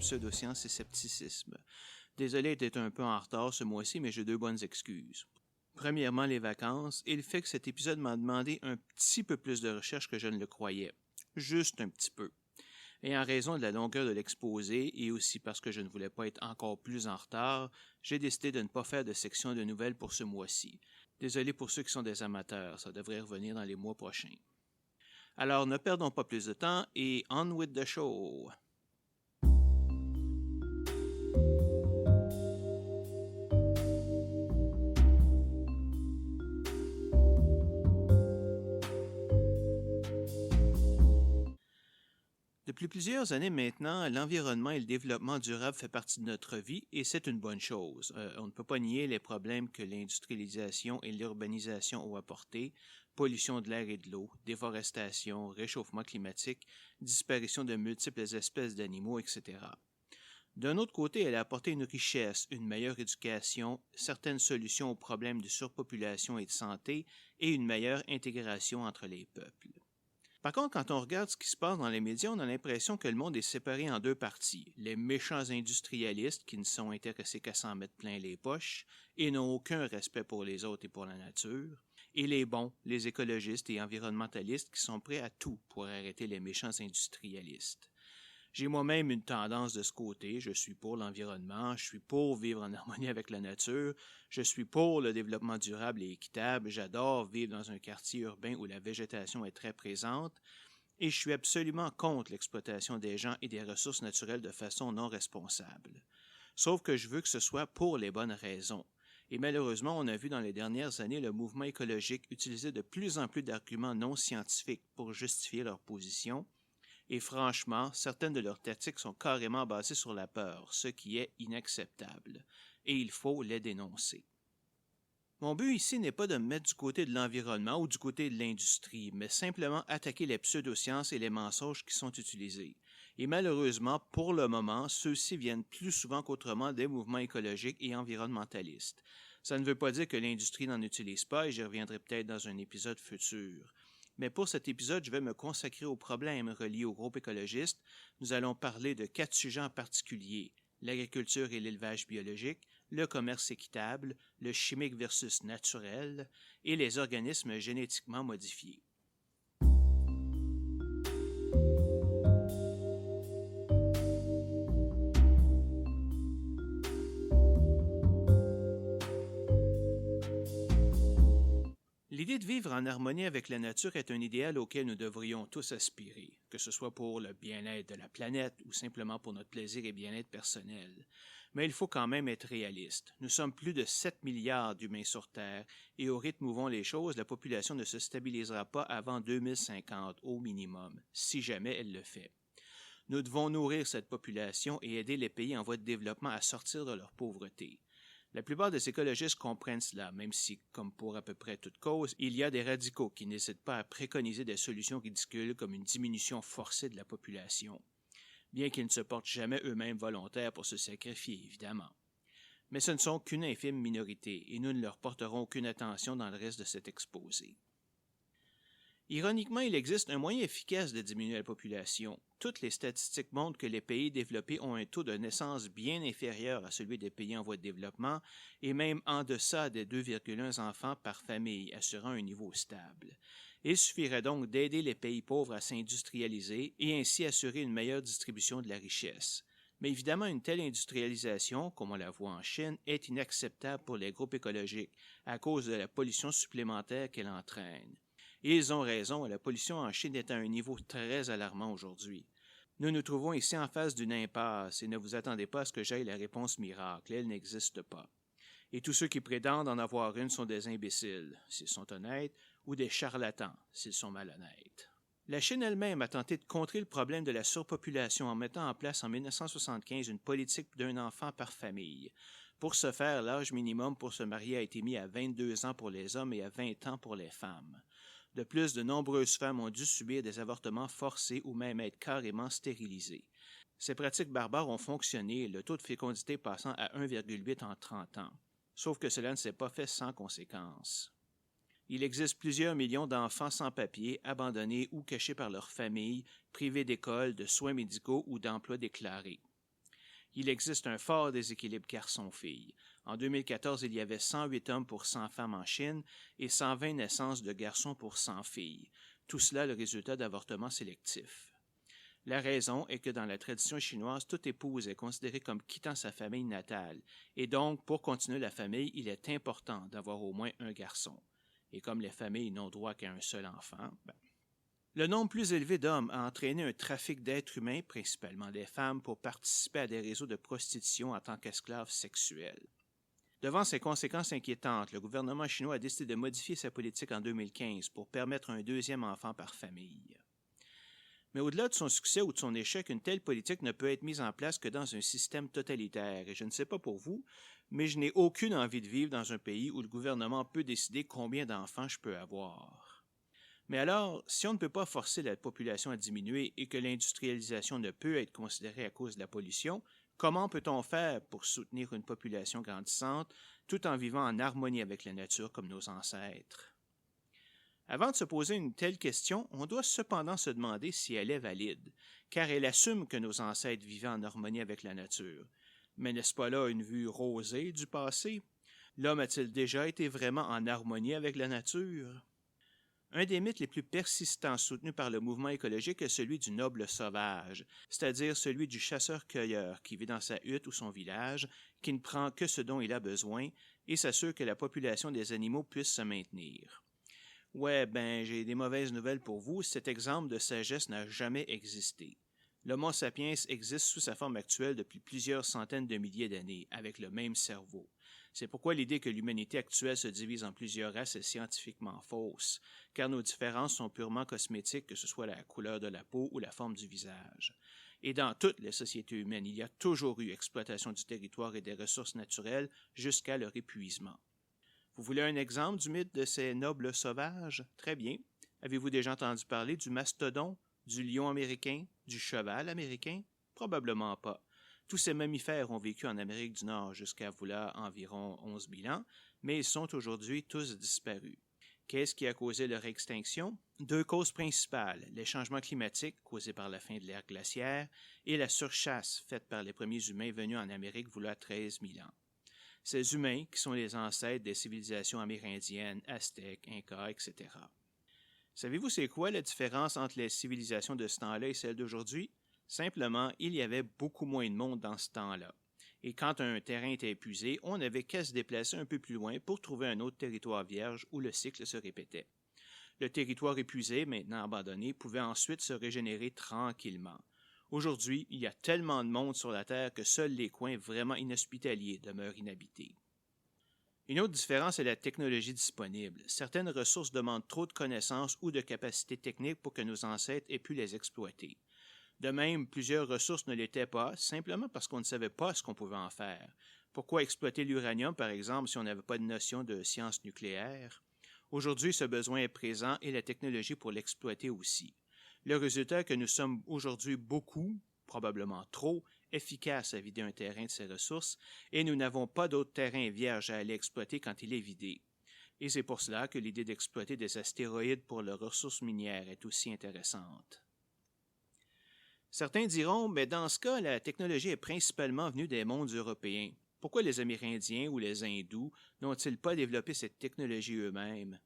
pseudosciences et scepticisme. Désolé d'être un peu en retard ce mois-ci, mais j'ai deux bonnes excuses. Premièrement, les vacances et le fait que cet épisode m'a demandé un petit peu plus de recherche que je ne le croyais. Juste un petit peu. Et en raison de la longueur de l'exposé et aussi parce que je ne voulais pas être encore plus en retard, j'ai décidé de ne pas faire de section de nouvelles pour ce mois-ci. Désolé pour ceux qui sont des amateurs, ça devrait revenir dans les mois prochains. Alors ne perdons pas plus de temps et on with the show! Depuis plusieurs années maintenant, l'environnement et le développement durable fait partie de notre vie et c'est une bonne chose. On ne peut pas nier les problèmes que l'industrialisation et l'urbanisation ont apportés, pollution de l'air et de l'eau, déforestation, réchauffement climatique, disparition de multiples espèces d'animaux, etc. D'un autre côté, elle a apporté une richesse, une meilleure éducation, certaines solutions aux problèmes de surpopulation et de santé et une meilleure intégration entre les peuples. Par contre, quand on regarde ce qui se passe dans les médias, on a l'impression que le monde est séparé en deux parties. Les méchants industrialistes qui ne sont intéressés qu'à s'en mettre plein les poches et n'ont aucun respect pour les autres et pour la nature, et les bons, les écologistes et environnementalistes qui sont prêts à tout pour arrêter les méchants industrialistes. J'ai moi-même une tendance de ce côté, je suis pour l'environnement, je suis pour vivre en harmonie avec la nature, je suis pour le développement durable et équitable, j'adore vivre dans un quartier urbain où la végétation est très présente, et je suis absolument contre l'exploitation des gens et des ressources naturelles de façon non responsable. Sauf que je veux que ce soit pour les bonnes raisons. Et malheureusement, on a vu dans les dernières années le mouvement écologique utiliser de plus en plus d'arguments non scientifiques pour justifier leur position, et franchement, certaines de leurs tactiques sont carrément basées sur la peur, ce qui est inacceptable, et il faut les dénoncer. Mon but ici n'est pas de me mettre du côté de l'environnement ou du côté de l'industrie, mais simplement attaquer les pseudosciences et les mensonges qui sont utilisés. Et malheureusement, pour le moment, ceux-ci viennent plus souvent qu'autrement des mouvements écologiques et environnementalistes. Ça ne veut pas dire que l'industrie n'en utilise pas, et j'y reviendrai peut-être dans un épisode futur. Mais pour cet épisode, je vais me consacrer aux problèmes reliés au groupe écologiste. Nous allons parler de 4 sujets en particulier: l'agriculture et l'élevage biologique, le commerce équitable, le chimique versus naturel et les organismes génétiquement modifiés. L'idée de vivre en harmonie avec la nature est un idéal auquel nous devrions tous aspirer, que ce soit pour le bien-être de la planète ou simplement pour notre plaisir et bien-être personnel. Mais il faut quand même être réaliste. Nous sommes plus de 7 milliards d'humains sur Terre et au rythme où vont les choses, la population ne se stabilisera pas avant 2050 au minimum, si jamais elle le fait. Nous devons nourrir cette population et aider les pays en voie de développement à sortir de leur pauvreté. La plupart des écologistes comprennent cela, même si, comme pour à peu près toute cause, il y a des radicaux qui n'hésitent pas à préconiser des solutions ridicules comme une diminution forcée de la population, bien qu'ils ne se portent jamais eux-mêmes volontaires pour se sacrifier, évidemment. Mais ce ne sont qu'une infime minorité, et nous ne leur porterons aucune attention dans le reste de cet exposé. Ironiquement, il existe un moyen efficace de diminuer la population. Toutes les statistiques montrent que les pays développés ont un taux de naissance bien inférieur à celui des pays en voie de développement et même en deçà des 2,1 enfants par famille, assurant un niveau stable. Il suffirait donc d'aider les pays pauvres à s'industrialiser et ainsi assurer une meilleure distribution de la richesse. Mais évidemment, une telle industrialisation, comme on la voit en Chine, est inacceptable pour les groupes écologiques à cause de la pollution supplémentaire qu'elle entraîne. Et ils ont raison, la pollution en Chine est à un niveau très alarmant aujourd'hui. Nous nous trouvons ici en face d'une impasse et ne vous attendez pas à ce que j'aie la réponse miracle, elle n'existe pas. Et tous ceux qui prétendent en avoir une sont des imbéciles, s'ils sont honnêtes, ou des charlatans, s'ils sont malhonnêtes. La Chine elle-même a tenté de contrer le problème de la surpopulation en mettant en place en 1975 une politique d'un enfant par famille. Pour ce faire, l'âge minimum pour se marier a été mis à 22 ans pour les hommes et à 20 ans pour les femmes. De plus, de nombreuses femmes ont dû subir des avortements forcés ou même être carrément stérilisées. Ces pratiques barbares ont fonctionné, le taux de fécondité passant à 1,8 en 30 ans. Sauf que cela ne s'est pas fait sans conséquences. Il existe plusieurs millions d'enfants sans papier, abandonnés ou cachés par leur famille, privés d'école, de soins médicaux ou d'emplois déclarés. Il existe un fort déséquilibre garçon-fille. En 2014, il y avait 108 hommes pour 100 femmes en Chine et 120 naissances de garçons pour 100 filles. Tout cela le résultat d'avortements sélectifs. La raison est que dans la tradition chinoise, toute épouse est considérée comme quittant sa famille natale, et donc, pour continuer la famille, il est important d'avoir au moins un garçon. Et comme les familles n'ont droit qu'à un seul enfant, le nombre plus élevé d'hommes a entraîné un trafic d'êtres humains, principalement des femmes, pour participer à des réseaux de prostitution en tant qu'esclaves sexuels. Devant ces conséquences inquiétantes, le gouvernement chinois a décidé de modifier sa politique en 2015 pour permettre un deuxième enfant par famille. Mais au-delà de son succès ou de son échec, une telle politique ne peut être mise en place que dans un système totalitaire. Et je ne sais pas pour vous, mais je n'ai aucune envie de vivre dans un pays où le gouvernement peut décider combien d'enfants je peux avoir. Mais alors, si on ne peut pas forcer la population à diminuer et que l'industrialisation ne peut être considérée à cause de la pollution, comment peut-on faire pour soutenir une population grandissante tout en vivant en harmonie avec la nature comme nos ancêtres? Avant de se poser une telle question, on doit cependant se demander si elle est valide, car elle assume que nos ancêtres vivaient en harmonie avec la nature. Mais n'est-ce pas là une vue rosée du passé? L'homme a-t-il déjà été vraiment en harmonie avec la nature? Un des mythes les plus persistants soutenus par le mouvement écologique est celui du noble sauvage, c'est-à-dire celui du chasseur-cueilleur qui vit dans sa hutte ou son village, qui ne prend que ce dont il a besoin et s'assure que la population des animaux puisse se maintenir. Ouais, j'ai des mauvaises nouvelles pour vous. Cet exemple de sagesse n'a jamais existé. L'Homo sapiens existe sous sa forme actuelle depuis plusieurs centaines de milliers d'années, avec le même cerveau. C'est pourquoi l'idée que l'humanité actuelle se divise en plusieurs races est scientifiquement fausse, car nos différences sont purement cosmétiques, que ce soit la couleur de la peau ou la forme du visage. Et dans toutes les sociétés humaines, il y a toujours eu exploitation du territoire et des ressources naturelles jusqu'à leur épuisement. Vous voulez un exemple du mythe de ces nobles sauvages? Très bien. Avez-vous déjà entendu parler du mastodon, du lion américain, du cheval américain? Probablement pas. Tous ces mammifères ont vécu en Amérique du Nord jusqu'à environ 11 000 ans, mais ils sont aujourd'hui tous disparus. Qu'est-ce qui a causé leur extinction? Deux causes principales, les changements climatiques causés par la fin de l'ère glaciaire et la surchasse faite par les premiers humains venus en Amérique 13 000 ans. Ces humains qui sont les ancêtres des civilisations amérindiennes, aztèques, incas, etc. Savez-vous c'est quoi la différence entre les civilisations de ce temps-là et celles d'aujourd'hui? Simplement, il y avait beaucoup moins de monde dans ce temps-là. Et quand un terrain était épuisé, on n'avait qu'à se déplacer un peu plus loin pour trouver un autre territoire vierge où le cycle se répétait. Le territoire épuisé, maintenant abandonné, pouvait ensuite se régénérer tranquillement. Aujourd'hui, il y a tellement de monde sur la Terre que seuls les coins vraiment inhospitaliers demeurent inhabités. Une autre différence est la technologie disponible. Certaines ressources demandent trop de connaissances ou de capacités techniques pour que nos ancêtres aient pu les exploiter. De même, plusieurs ressources ne l'étaient pas, simplement parce qu'on ne savait pas ce qu'on pouvait en faire. Pourquoi exploiter l'uranium, par exemple, si on n'avait pas de notion de science nucléaire? Aujourd'hui, ce besoin est présent et la technologie pour l'exploiter aussi. Le résultat est que nous sommes aujourd'hui beaucoup, probablement trop, efficaces à vider un terrain de ses ressources et nous n'avons pas d'autres terrains vierges à aller exploiter quand il est vidé. Et c'est pour cela que l'idée d'exploiter des astéroïdes pour leurs ressources minières est aussi intéressante. Certains diront, mais dans ce cas, la technologie est principalement venue des mondes européens. Pourquoi les Amérindiens ou les Hindous n'ont-ils pas développé cette technologie eux-mêmes?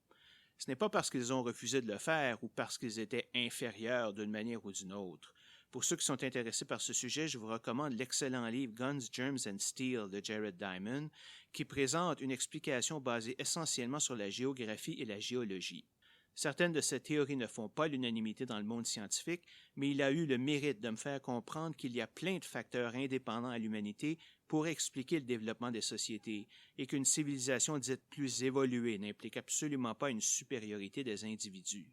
Ce n'est pas parce qu'ils ont refusé de le faire ou parce qu'ils étaient inférieurs d'une manière ou d'une autre. Pour ceux qui sont intéressés par ce sujet, je vous recommande l'excellent livre Guns, Germs and Steel de Jared Diamond, qui présente une explication basée essentiellement sur la géographie et la géologie. Certaines de ces théories ne font pas l'unanimité dans le monde scientifique, mais il a eu le mérite de me faire comprendre qu'il y a plein de facteurs indépendants à l'humanité pour expliquer le développement des sociétés et qu'une civilisation dite plus évoluée n'implique absolument pas une supériorité des individus.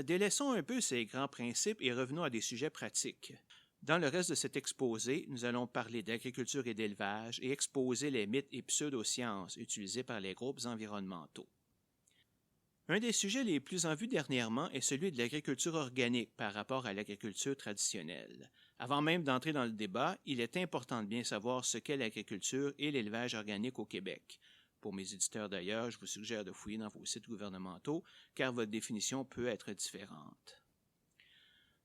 Délaissons un peu ces grands principes et revenons à des sujets pratiques. Dans le reste de cet exposé, nous allons parler d'agriculture et d'élevage et exposer les mythes et pseudosciences utilisés par les groupes environnementaux. Un des sujets les plus en vue dernièrement est celui de l'agriculture organique par rapport à l'agriculture traditionnelle. Avant même d'entrer dans le débat, il est important de bien savoir ce qu'est l'agriculture et l'élevage organique au Québec. Pour mes éditeurs d'ailleurs, je vous suggère de fouiller dans vos sites gouvernementaux, car votre définition peut être différente.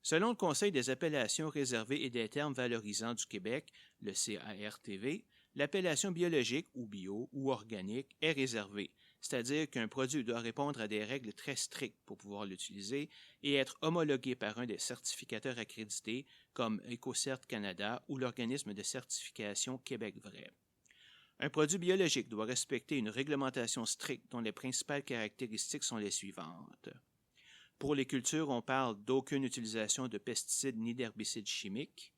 Selon le Conseil des appellations réservées et des termes valorisants du Québec, le CARTV, l'appellation biologique ou bio ou organique est réservée, c'est-à-dire qu'un produit doit répondre à des règles très strictes pour pouvoir l'utiliser et être homologué par un des certificateurs accrédités comme EcoCert Canada ou l'organisme de certification Québec Vrai. Un produit biologique doit respecter une réglementation stricte dont les principales caractéristiques sont les suivantes. Pour les cultures, on parle d'aucune utilisation de pesticides ni d'herbicides chimiques,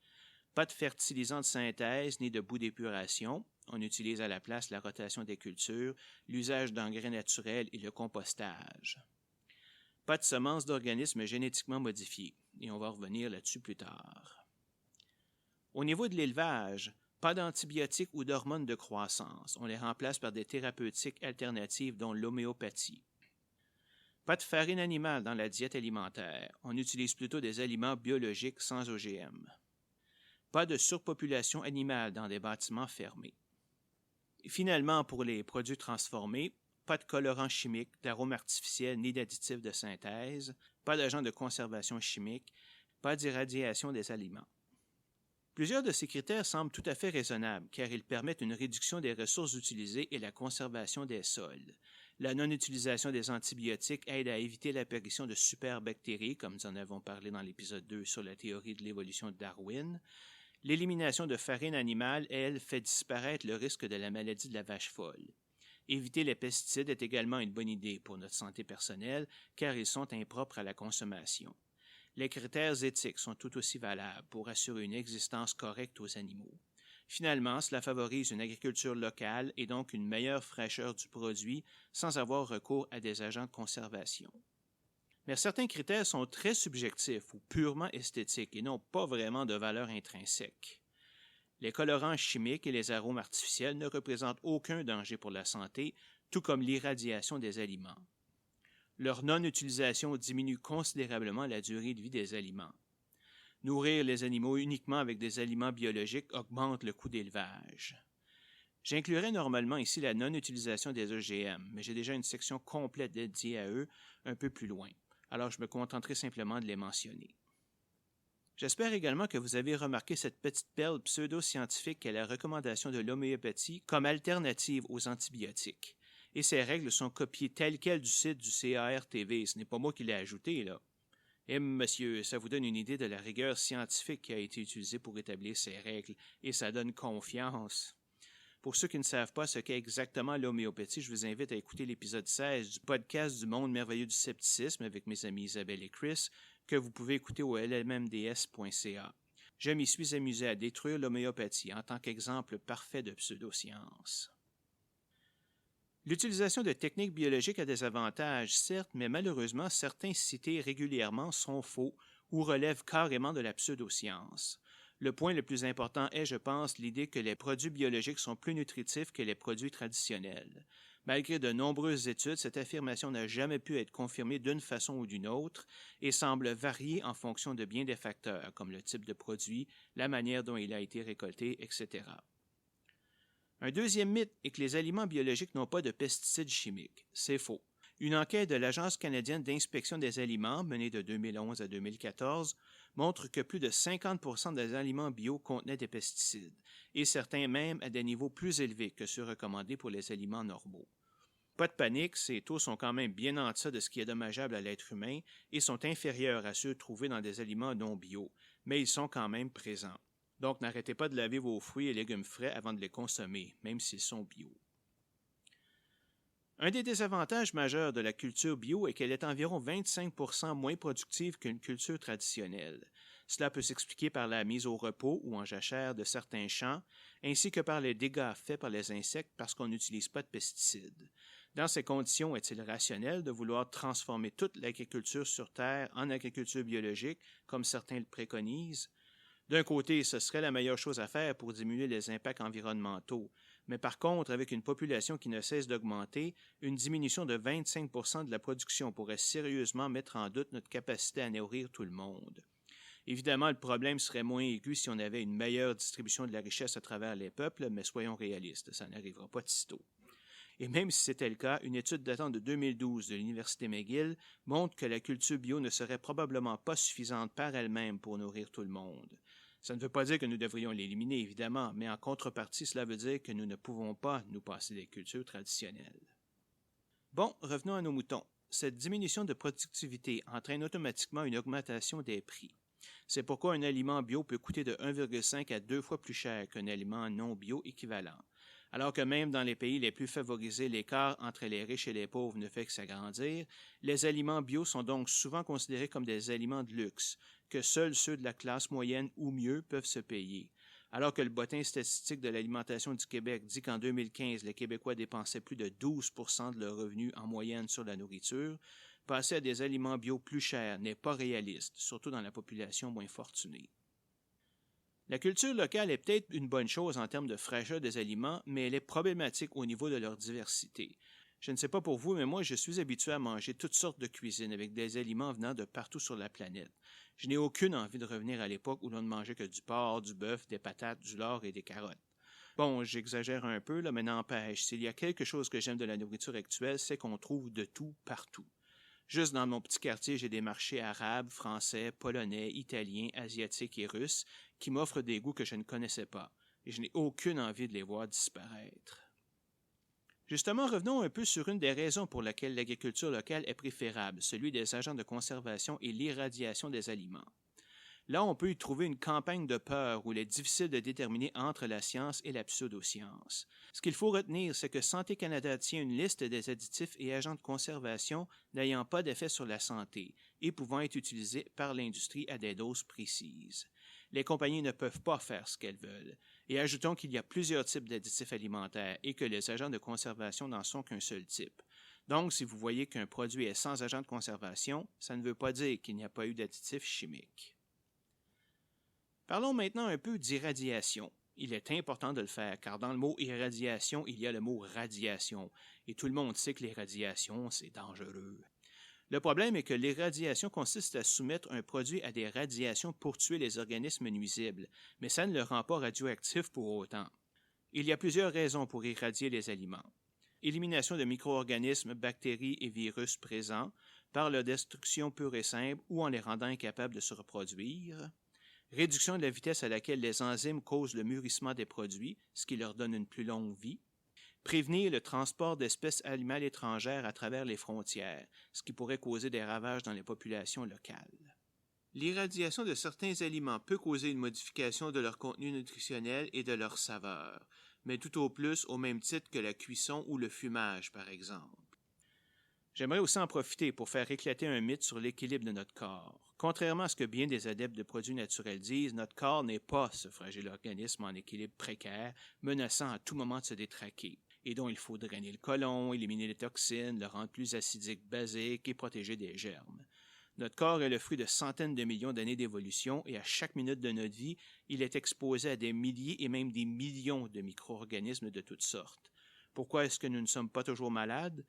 pas de fertilisants de synthèse ni de boues d'épuration. On utilise à la place la rotation des cultures, l'usage d'engrais naturels et le compostage. Pas de semences d'organismes génétiquement modifiés, et on va revenir là-dessus plus tard. Au niveau de l'élevage, pas d'antibiotiques ou d'hormones de croissance. On les remplace par des thérapeutiques alternatives dont l'homéopathie. Pas de farine animale dans la diète alimentaire. On utilise plutôt des aliments biologiques sans OGM. Pas de surpopulation animale dans des bâtiments fermés. Et finalement, pour les produits transformés, pas de colorants chimiques, d'arômes artificiels ni d'additifs de synthèse, pas d'agents de conservation chimique, pas d'irradiation des aliments. Plusieurs de ces critères semblent tout à fait raisonnables car ils permettent une réduction des ressources utilisées et la conservation des sols. La non-utilisation des antibiotiques aide à éviter l'apparition de superbactéries, comme nous en avons parlé dans l'épisode 2 sur la théorie de l'évolution de Darwin. L'élimination de farine animale, elle, fait disparaître le risque de la maladie de la vache folle. Éviter les pesticides est également une bonne idée pour notre santé personnelle car ils sont impropres à la consommation. Les critères éthiques sont tout aussi valables pour assurer une existence correcte aux animaux. Finalement, cela favorise une agriculture locale et donc une meilleure fraîcheur du produit sans avoir recours à des agents de conservation. Mais certains critères sont très subjectifs ou purement esthétiques et n'ont pas vraiment de valeur intrinsèque. Les colorants chimiques et les arômes artificiels ne représentent aucun danger pour la santé, tout comme l'irradiation des aliments. Leur non-utilisation diminue considérablement la durée de vie des aliments. Nourrir les animaux uniquement avec des aliments biologiques augmente le coût d'élevage. J'inclurais normalement ici la non-utilisation des OGM, mais j'ai déjà une section complète dédiée à eux un peu plus loin, alors je me contenterai simplement de les mentionner. J'espère également que vous avez remarqué cette petite perle pseudo-scientifique qu'est la recommandation de l'homéopathie comme alternative aux antibiotiques. Et ces règles sont copiées telles quelles du site du CARTV. Ce n'est pas moi qui l'ai ajouté, là. Et monsieur, ça vous donne une idée de la rigueur scientifique qui a été utilisée pour établir ces règles, et ça donne confiance. Pour ceux qui ne savent pas ce qu'est exactement l'homéopathie, je vous invite à écouter l'épisode 16 du podcast du monde merveilleux du scepticisme avec mes amis Isabelle et Chris, que vous pouvez écouter au lmmds.ca. Je m'y suis amusé à détruire l'homéopathie en tant qu'exemple parfait de pseudoscience. L'utilisation de techniques biologiques a des avantages, certes, mais malheureusement, certains cités régulièrement sont faux ou relèvent carrément de la pseudoscience. Le point le plus important est, je pense, l'idée que les produits biologiques sont plus nutritifs que les produits traditionnels. Malgré de nombreuses études, cette affirmation n'a jamais pu être confirmée d'une façon ou d'une autre et semble varier en fonction de bien des facteurs, comme le type de produit, la manière dont il a été récolté, etc. Un deuxième mythe est que les aliments biologiques n'ont pas de pesticides chimiques. C'est faux. Une enquête de l'Agence canadienne d'inspection des aliments, menée de 2011 à 2014, montre que plus de 50% des aliments bio contenaient des pesticides, et certains même à des niveaux plus élevés que ceux recommandés pour les aliments normaux. Pas de panique, ces taux sont quand même bien en deçà de ce qui est dommageable à l'être humain et sont inférieurs à ceux trouvés dans des aliments non bio, mais ils sont quand même présents. Donc, n'arrêtez pas de laver vos fruits et légumes frais avant de les consommer, même s'ils sont bio. Un des désavantages majeurs de la culture bio est qu'elle est environ 25% moins productive qu'une culture traditionnelle. Cela peut s'expliquer par la mise au repos ou en jachère de certains champs, ainsi que par les dégâts faits par les insectes parce qu'on n'utilise pas de pesticides. Dans ces conditions, est-il rationnel de vouloir transformer toute l'agriculture sur Terre en agriculture biologique, comme certains le préconisent? D'un côté, ce serait la meilleure chose à faire pour diminuer les impacts environnementaux, mais par contre, avec une population qui ne cesse d'augmenter, une diminution de 25% de la production pourrait sérieusement mettre en doute notre capacité à nourrir tout le monde. Évidemment, le problème serait moins aigu si on avait une meilleure distribution de la richesse à travers les peuples, mais soyons réalistes, ça n'arrivera pas de sitôt. Et même si c'était le cas, une étude datant de 2012 de l'Université McGill montre que la culture bio ne serait probablement pas suffisante par elle-même pour nourrir tout le monde. Ça ne veut pas dire que nous devrions l'éliminer, évidemment, mais en contrepartie, cela veut dire que nous ne pouvons pas nous passer des cultures traditionnelles. Bon, revenons à nos moutons. Cette diminution de productivité entraîne automatiquement une augmentation des prix. C'est pourquoi un aliment bio peut coûter de 1,5 à 2 fois plus cher qu'un aliment non bio équivalent. Alors que même dans les pays les plus favorisés, l'écart entre les riches et les pauvres ne fait que s'agrandir, les aliments bio sont donc souvent considérés comme des aliments de luxe, que seuls ceux de la classe moyenne ou mieux peuvent se payer. Alors que le bulletin statistique de l'alimentation du Québec dit qu'en 2015, les Québécois dépensaient plus de 12% de leurs revenus en moyenne sur la nourriture, passer à des aliments bio plus chers n'est pas réaliste, surtout dans la population moins fortunée. La culture locale est peut-être une bonne chose en termes de fraîcheur des aliments, mais elle est problématique au niveau de leur diversité. Je ne sais pas pour vous, mais moi je suis habitué à manger toutes sortes de cuisines avec des aliments venant de partout sur la planète. Je n'ai aucune envie de revenir à l'époque où l'on ne mangeait que du porc, du bœuf, des patates, du lard et des carottes. Bon, j'exagère un peu, là, mais n'empêche, s'il y a quelque chose que j'aime de la nourriture actuelle, c'est qu'on trouve de tout partout. Juste dans mon petit quartier, j'ai des marchés arabes, français, polonais, italiens, asiatiques et russes qui m'offrent des goûts que je ne connaissais pas, et je n'ai aucune envie de les voir disparaître. Justement, revenons un peu sur une des raisons pour laquelle l'agriculture locale est préférable, celui des agents de conservation et l'irradiation des aliments. Là, on peut y trouver une campagne de peur où il est difficile de déterminer entre la science et la pseudoscience. Ce qu'il faut retenir, c'est que Santé Canada tient une liste des additifs et agents de conservation n'ayant pas d'effet sur la santé et pouvant être utilisés par l'industrie à des doses précises. Les compagnies ne peuvent pas faire ce qu'elles veulent. Et ajoutons qu'il y a plusieurs types d'additifs alimentaires et que les agents de conservation n'en sont qu'un seul type. Donc, si vous voyez qu'un produit est sans agent de conservation, ça ne veut pas dire qu'il n'y a pas eu d'additifs chimiques. Parlons maintenant un peu d'irradiation. Il est important de le faire, car dans le mot irradiation, il y a le mot radiation, et tout le monde sait que les radiations, c'est dangereux. Le problème est que l'irradiation consiste à soumettre un produit à des radiations pour tuer les organismes nuisibles, mais ça ne le rend pas radioactif pour autant. Il y a plusieurs raisons pour irradier les aliments. Élimination de micro-organismes, bactéries et virus présents, par leur destruction pure et simple ou en les rendant incapables de se reproduire. Réduction de la vitesse à laquelle les enzymes causent le mûrissement des produits, ce qui leur donne une plus longue vie. Prévenir le transport d'espèces animales étrangères à travers les frontières, ce qui pourrait causer des ravages dans les populations locales. L'irradiation de certains aliments peut causer une modification de leur contenu nutritionnel et de leur saveur, mais tout au plus au même titre que la cuisson ou le fumage, par exemple. J'aimerais aussi en profiter pour faire éclater un mythe sur l'équilibre de notre corps. Contrairement à ce que bien des adeptes de produits naturels disent, notre corps n'est pas ce fragile organisme en équilibre précaire, menaçant à tout moment de se détraquer, et dont il faut drainer le côlon, éliminer les toxines, le rendre plus acidique, basique et protéger des germes. Notre corps est le fruit de centaines de millions d'années d'évolution et à chaque minute de notre vie, il est exposé à des milliers et même des millions de micro-organismes de toutes sortes. Pourquoi est-ce que nous ne sommes pas toujours malades?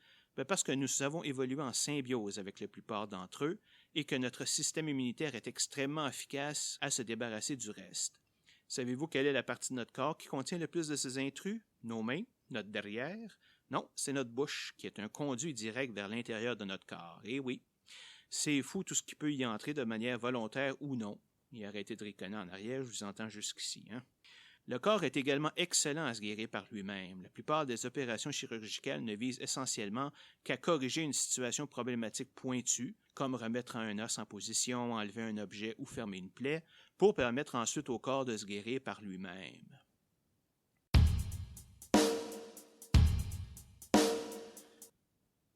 Parce que nous avons évolué en symbiose avec la plupart d'entre eux et que notre système immunitaire est extrêmement efficace à se débarrasser du reste. Savez-vous quelle est la partie de notre corps qui contient le plus de ces intrus? Nos mains? Notre derrière? Non, c'est notre bouche qui est un conduit direct vers l'intérieur de notre corps. Et oui, c'est fou tout ce qui peut y entrer de manière volontaire ou non. Et arrêtez de riconner en arrière, je vous entends jusqu'ici, hein? Le corps est également excellent à se guérir par lui-même. La plupart des opérations chirurgicales ne visent essentiellement qu'à corriger une situation problématique pointue, comme remettre un os en position, enlever un objet ou fermer une plaie, pour permettre ensuite au corps de se guérir par lui-même.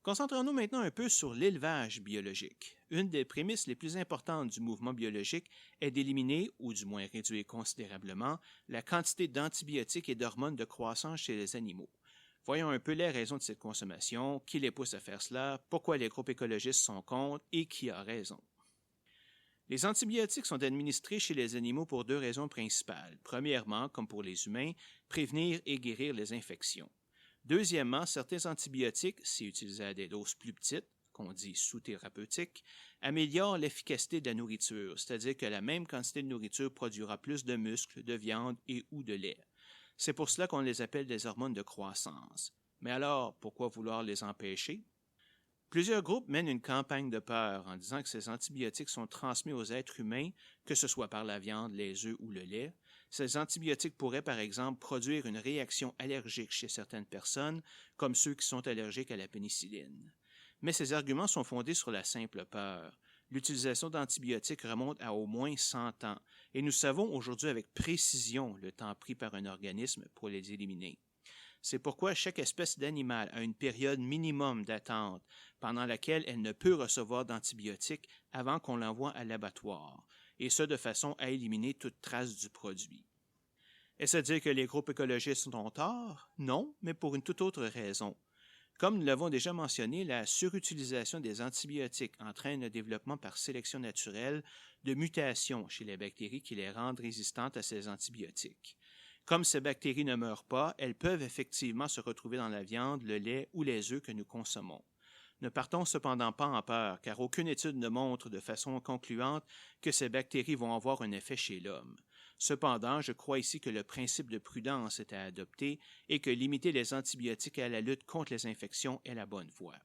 Concentrons-nous maintenant un peu sur l'élevage biologique. Une des prémices les plus importantes du mouvement biologique est d'éliminer, ou du moins réduire considérablement, la quantité d'antibiotiques et d'hormones de croissance chez les animaux. Voyons un peu les raisons de cette consommation, qui les pousse à faire cela, pourquoi les groupes écologistes sont contre et qui a raison. Les antibiotiques sont administrés chez les animaux pour deux raisons principales. Premièrement, comme pour les humains, prévenir et guérir les infections. Deuxièmement, certains antibiotiques, si utilisés à des doses plus petites, qu'on dit sous-thérapeutique, améliore l'efficacité de la nourriture, c'est-à-dire que la même quantité de nourriture produira plus de muscles, de viande et ou de lait. C'est pour cela qu'on les appelle des hormones de croissance. Mais alors, pourquoi vouloir les empêcher? Plusieurs groupes mènent une campagne de peur en disant que ces antibiotiques sont transmis aux êtres humains, que ce soit par la viande, les œufs ou le lait. Ces antibiotiques pourraient par exemple produire une réaction allergique chez certaines personnes, comme ceux qui sont allergiques à la pénicilline. Mais ces arguments sont fondés sur la simple peur. L'utilisation d'antibiotiques remonte à au moins 100 ans, et nous savons aujourd'hui avec précision le temps pris par un organisme pour les éliminer. C'est pourquoi chaque espèce d'animal a une période minimum d'attente pendant laquelle elle ne peut recevoir d'antibiotiques avant qu'on l'envoie à l'abattoir, et ce de façon à éliminer toute trace du produit. Est-ce à dire que les groupes écologistes ont tort? Non, mais pour une toute autre raison. Comme nous l'avons déjà mentionné, la surutilisation des antibiotiques entraîne le développement par sélection naturelle de mutations chez les bactéries qui les rendent résistantes à ces antibiotiques. Comme ces bactéries ne meurent pas, elles peuvent effectivement se retrouver dans la viande, le lait ou les œufs que nous consommons. Ne partons cependant pas en peur, car aucune étude ne montre de façon concluante que ces bactéries vont avoir un effet chez l'homme. Cependant, je crois ici que le principe de prudence est à adopter et que limiter les antibiotiques à la lutte contre les infections est la bonne voie.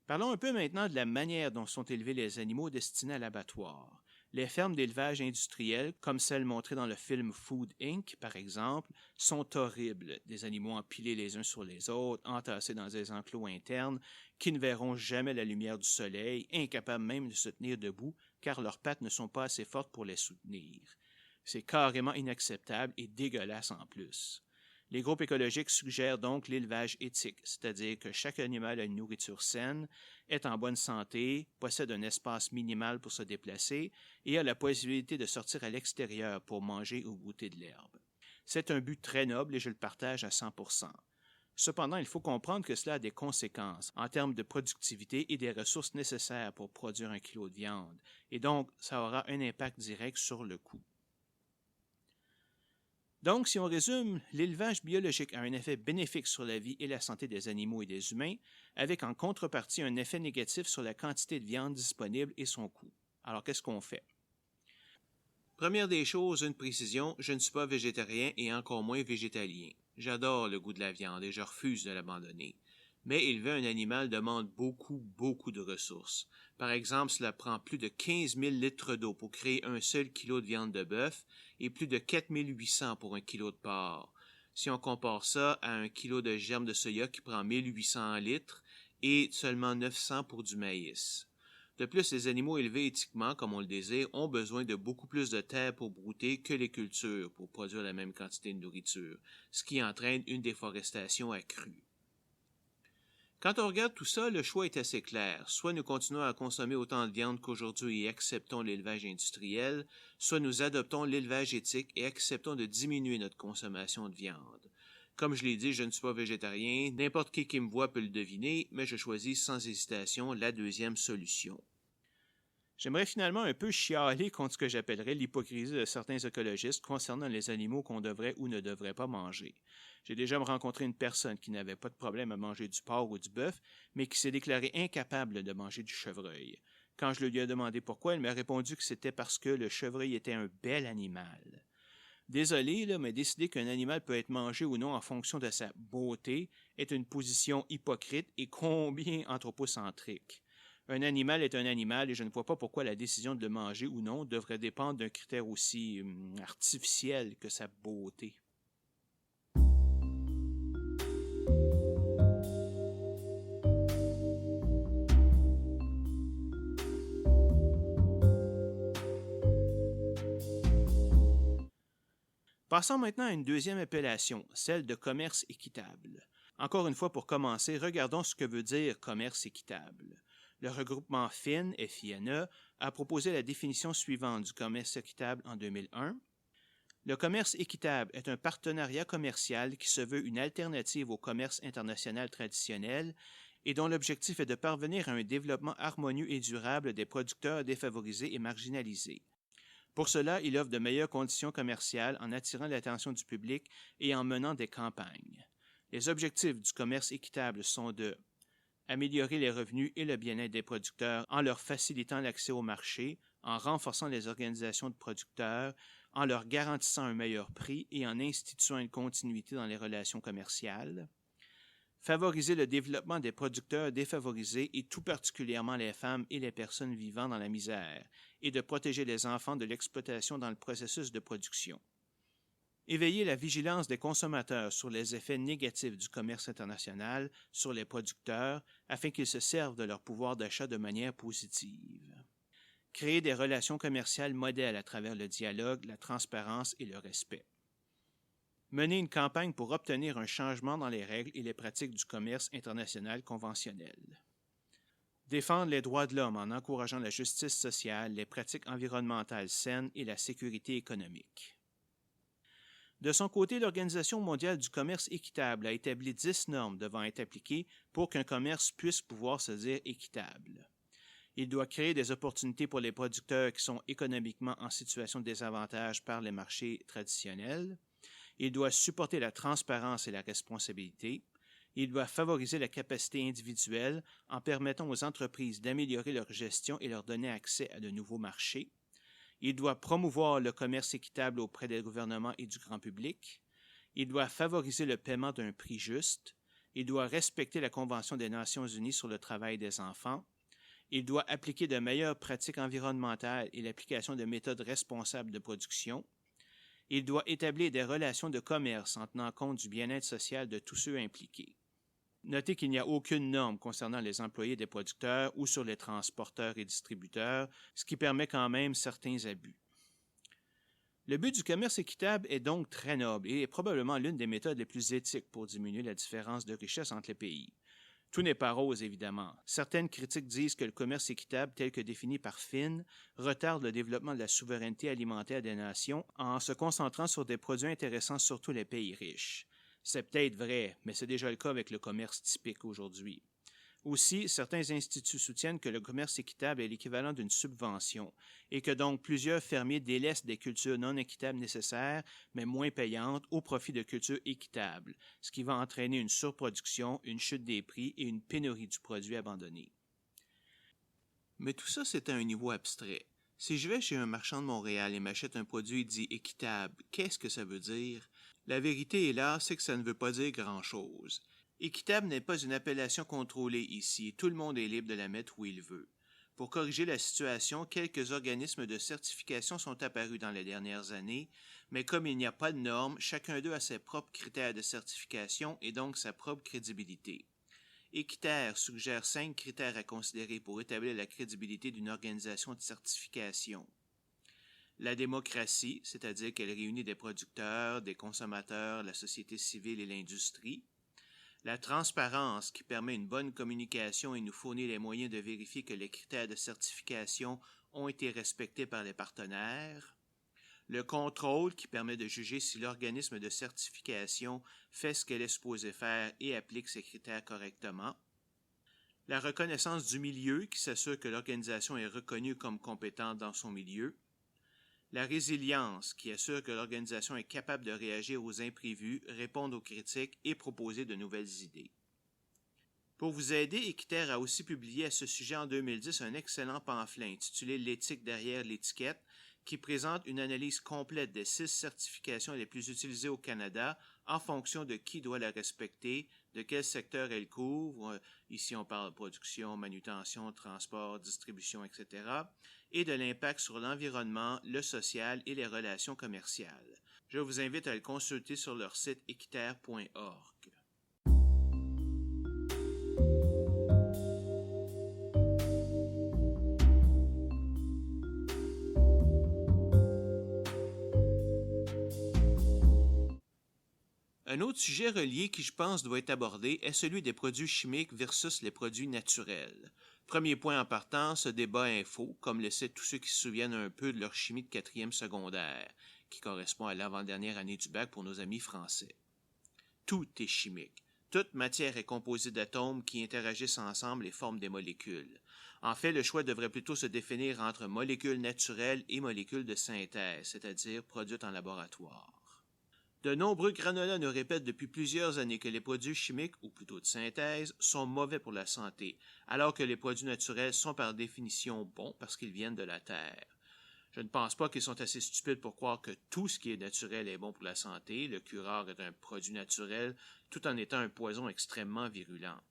Parlons un peu maintenant de la manière dont sont élevés les animaux destinés à l'abattoir. Les fermes d'élevage industriel, comme celles montrées dans le film Food Inc., par exemple, sont horribles. Des animaux empilés les uns sur les autres, entassés dans des enclos internes, qui ne verront jamais la lumière du soleil, incapables même de se tenir debout, car leurs pattes ne sont pas assez fortes pour les soutenir. C'est carrément inacceptable et dégueulasse en plus. Les groupes écologiques suggèrent donc l'élevage éthique, c'est-à-dire que chaque animal a une nourriture saine, est en bonne santé, possède un espace minimal pour se déplacer et a la possibilité de sortir à l'extérieur pour manger ou goûter de l'herbe. C'est un but très noble et je le partage à 100%. Cependant, il faut comprendre que cela a des conséquences en termes de productivité et des ressources nécessaires pour produire un kilo de viande, et donc ça aura un impact direct sur le coût. Donc, si on résume, l'élevage biologique a un effet bénéfique sur la vie et la santé des animaux et des humains, avec en contrepartie un effet négatif sur la quantité de viande disponible et son coût. Alors, qu'est-ce qu'on fait? Première des choses, une précision, je ne suis pas végétarien et encore moins végétalien. J'adore le goût de la viande et je refuse de l'abandonner. Mais élever un animal demande beaucoup de ressources. Par exemple, cela prend plus de 15 000 litres d'eau pour créer un seul kilo de viande de bœuf et plus de 4 800 pour un kilo de porc. Si on compare ça à un kilo de germe de soya qui prend 1800 litres et seulement 900 pour du maïs. De plus, les animaux élevés éthiquement, comme on le désire, ont besoin de beaucoup plus de terre pour brouter que les cultures pour produire la même quantité de nourriture, ce qui entraîne une déforestation accrue. Quand on regarde tout ça, le choix est assez clair. Soit nous continuons à consommer autant de viande qu'aujourd'hui et acceptons l'élevage industriel, soit nous adoptons l'élevage éthique et acceptons de diminuer notre consommation de viande. Comme je l'ai dit, je ne suis pas végétarien, n'importe qui me voit peut le deviner, mais je choisis sans hésitation la deuxième solution. J'aimerais finalement un peu chialer contre ce que j'appellerais l'hypocrisie de certains écologistes concernant les animaux qu'on devrait ou ne devrait pas manger. J'ai déjà rencontré une personne qui n'avait pas de problème à manger du porc ou du bœuf, mais qui s'est déclarée incapable de manger du chevreuil. Quand je lui ai demandé pourquoi, elle m'a répondu que c'était parce que le chevreuil était un bel animal. Désolé, mais décider qu'un animal peut être mangé ou non en fonction de sa beauté est une position hypocrite et combien anthropocentrique. Un animal est un animal et je ne vois pas pourquoi la décision de le manger ou non devrait dépendre d'un critère aussi artificiel que sa beauté. Passons maintenant à une deuxième appellation, celle de commerce équitable. Encore une fois, pour commencer, regardons ce que veut dire commerce équitable. Le regroupement FINE, FINE, a proposé la définition suivante du commerce équitable en 2001. Le commerce équitable est un partenariat commercial qui se veut une alternative au commerce international traditionnel et dont l'objectif est de parvenir à un développement harmonieux et durable des producteurs défavorisés et marginalisés. Pour cela, il offre de meilleures conditions commerciales en attirant l'attention du public et en menant des campagnes. Les objectifs du commerce équitable sont de améliorer les revenus et le bien-être des producteurs en leur facilitant l'accès au marché, en renforçant les organisations de producteurs, en leur garantissant un meilleur prix et en instituant une continuité dans les relations commerciales. Favoriser le développement des producteurs défavorisés et tout particulièrement les femmes et les personnes vivant dans la misère, et de protéger les enfants de l'exploitation dans le processus de production. Éveiller la vigilance des consommateurs sur les effets négatifs du commerce international sur les producteurs afin qu'ils se servent de leur pouvoir d'achat de manière positive. Créer des relations commerciales modèles à travers le dialogue, la transparence et le respect. Mener une campagne pour obtenir un changement dans les règles et les pratiques du commerce international conventionnel. Défendre les droits de l'homme en encourageant la justice sociale, les pratiques environnementales saines et la sécurité économique. De son côté, l'Organisation mondiale du commerce équitable a établi 10 normes devant être appliquées pour qu'un commerce puisse pouvoir se dire équitable. Il doit créer des opportunités pour les producteurs qui sont économiquement en situation de désavantage par les marchés traditionnels. Il doit supporter la transparence et la responsabilité. Il doit favoriser la capacité individuelle en permettant aux entreprises d'améliorer leur gestion et leur donner accès à de nouveaux marchés. Il doit promouvoir le commerce équitable auprès des gouvernements et du grand public. Il doit favoriser le paiement d'un prix juste. Il doit respecter la Convention des Nations unies sur le travail des enfants. Il doit appliquer de meilleures pratiques environnementales et l'application de méthodes responsables de production. Il doit établir des relations de commerce en tenant compte du bien-être social de tous ceux impliqués. Notez qu'il n'y a aucune norme concernant les employés des producteurs ou sur les transporteurs et distributeurs, ce qui permet quand même certains abus. Le but du commerce équitable est donc très noble et est probablement l'une des méthodes les plus éthiques pour diminuer la différence de richesse entre les pays. Tout n'est pas rose, évidemment. Certaines critiques disent que le commerce équitable, tel que défini par Finn, retarde le développement de la souveraineté alimentaire des nations en se concentrant sur des produits intéressant surtout les pays riches. C'est peut-être vrai, mais c'est déjà le cas avec le commerce typique aujourd'hui. Aussi, certains instituts soutiennent que le commerce équitable est l'équivalent d'une subvention et que donc plusieurs fermiers délaissent des cultures non équitables nécessaires, mais moins payantes, au profit de cultures équitables, ce qui va entraîner une surproduction, une chute des prix et une pénurie du produit abandonné. Mais tout ça, c'est à un niveau abstrait. Si je vais chez un marchand de Montréal et m'achète un produit dit équitable, qu'est-ce que ça veut dire? La vérité est là, c'est que ça ne veut pas dire grand-chose. Équitable n'est pas une appellation contrôlée ici, tout le monde est libre de la mettre où il veut. Pour corriger la situation, quelques organismes de certification sont apparus dans les dernières années, mais comme il n'y a pas de normes, chacun d'eux a ses propres critères de certification et donc sa propre crédibilité. Équiterre suggère 5 critères à considérer pour établir la crédibilité d'une organisation de certification. La démocratie, c'est-à-dire qu'elle réunit des producteurs, des consommateurs, la société civile et l'industrie. La transparence, qui permet une bonne communication et nous fournit les moyens de vérifier que les critères de certification ont été respectés par les partenaires. Le contrôle, qui permet de juger si l'organisme de certification fait ce qu'elle est supposée faire et applique ces critères correctement. La reconnaissance du milieu, qui s'assure que l'organisation est reconnue comme compétente dans son milieu. La résilience, qui assure que l'organisation est capable de réagir aux imprévus, répondre aux critiques et proposer de nouvelles idées. Pour vous aider, Équiterre a aussi publié à ce sujet en 2010 un excellent pamphlet intitulé « L'éthique derrière l'étiquette » qui présente une analyse complète des 6 certifications les plus utilisées au Canada en fonction de qui doit la respecter, de quel secteur elle couvre, ici on parle de production, manutention, transport, distribution, etc., et de l'impact sur l'environnement, le social et les relations commerciales. Je vous invite à le consulter sur leur site équiterre.org. Un autre sujet relié qui, je pense, doit être abordé est celui des produits chimiques versus les produits naturels. Premier point en partant, ce débat est faux, comme le sait tous ceux qui se souviennent un peu de leur chimie de 4e secondaire, qui correspond à l'avant-dernière année du bac pour nos amis français. Tout est chimique. Toute matière est composée d'atomes qui interagissent ensemble et forment des molécules. En fait, le choix devrait plutôt se définir entre molécules naturelles et molécules de synthèse, c'est-à-dire produites en laboratoire. De nombreux granolas nous répètent depuis plusieurs années que les produits chimiques, ou plutôt de synthèse, sont mauvais pour la santé, alors que les produits naturels sont par définition bons parce qu'ils viennent de la terre. Je ne pense pas qu'ils sont assez stupides pour croire que tout ce qui est naturel est bon pour la santé. Le curare est un produit naturel, tout en étant un poison extrêmement virulent.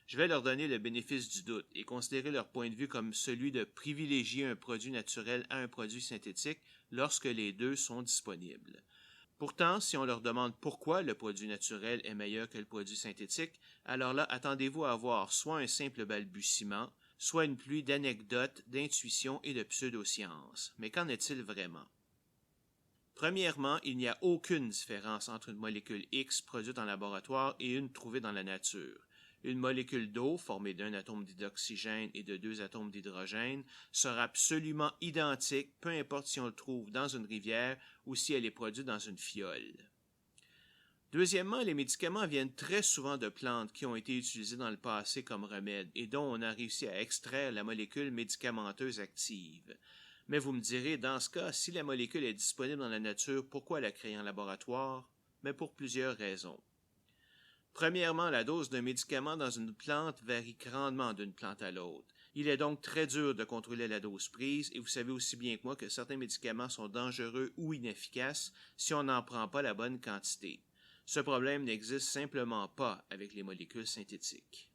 Je vais leur donner le bénéfice du doute et considérer leur point de vue comme celui de privilégier un produit naturel à un produit synthétique lorsque les deux sont disponibles. Pourtant, si on leur demande pourquoi le produit naturel est meilleur que le produit synthétique, alors là, attendez-vous à avoir soit un simple balbutiement, soit une pluie d'anecdotes, d'intuitions et de pseudosciences. Mais qu'en est-il vraiment? Premièrement, il n'y a aucune différence entre une molécule X produite en laboratoire et une trouvée dans la nature. Une molécule d'eau, formée d'un atome d'oxygène et de deux atomes d'hydrogène, sera absolument identique, peu importe si on le trouve dans une rivière ou si elle est produite dans une fiole. Deuxièmement, les médicaments viennent très souvent de plantes qui ont été utilisées dans le passé comme remède et dont on a réussi à extraire la molécule médicamenteuse active. Mais vous me direz, dans ce cas, si la molécule est disponible dans la nature, pourquoi la créer en laboratoire? Mais pour plusieurs raisons. Premièrement, la dose d'un médicament dans une plante varie grandement d'une plante à l'autre. Il est donc très dur de contrôler la dose prise et vous savez aussi bien que moi que certains médicaments sont dangereux ou inefficaces si on n'en prend pas la bonne quantité. Ce problème n'existe simplement pas avec les molécules synthétiques.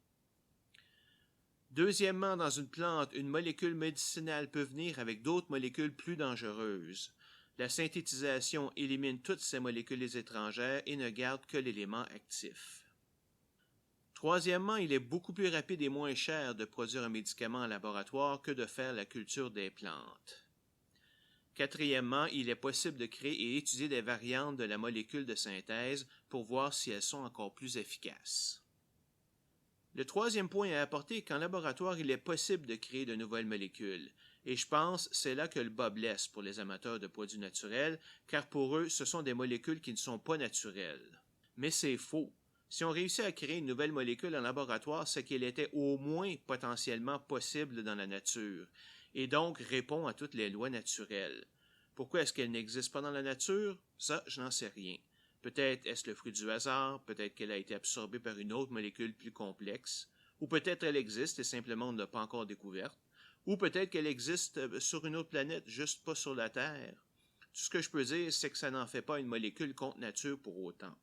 Deuxièmement, dans une plante, une molécule médicinale peut venir avec d'autres molécules plus dangereuses. La synthétisation élimine toutes ces molécules étrangères et ne garde que l'élément actif. Troisièmement, il est beaucoup plus rapide et moins cher de produire un médicament en laboratoire que de faire la culture des plantes. Quatrièmement, il est possible de créer et étudier des variantes de la molécule de synthèse pour voir si elles sont encore plus efficaces. Le troisième point à apporter est qu'en laboratoire, il est possible de créer de nouvelles molécules. Et je pense que c'est là que le bas blesse pour les amateurs de produits naturels, car pour eux, ce sont des molécules qui ne sont pas naturelles. Mais c'est faux. Si on réussit à créer une nouvelle molécule en laboratoire, c'est qu'elle était au moins potentiellement possible dans la nature, et donc répond à toutes les lois naturelles. Pourquoi est-ce qu'elle n'existe pas dans la nature? Ça, je n'en sais rien. Peut-être est-ce le fruit du hasard, peut-être qu'elle a été absorbée par une autre molécule plus complexe, ou peut-être elle existe et simplement on ne l'a pas encore découverte, ou peut-être qu'elle existe sur une autre planète, juste pas sur la Terre. Tout ce que je peux dire, c'est que ça n'en fait pas une molécule contre nature pour autant.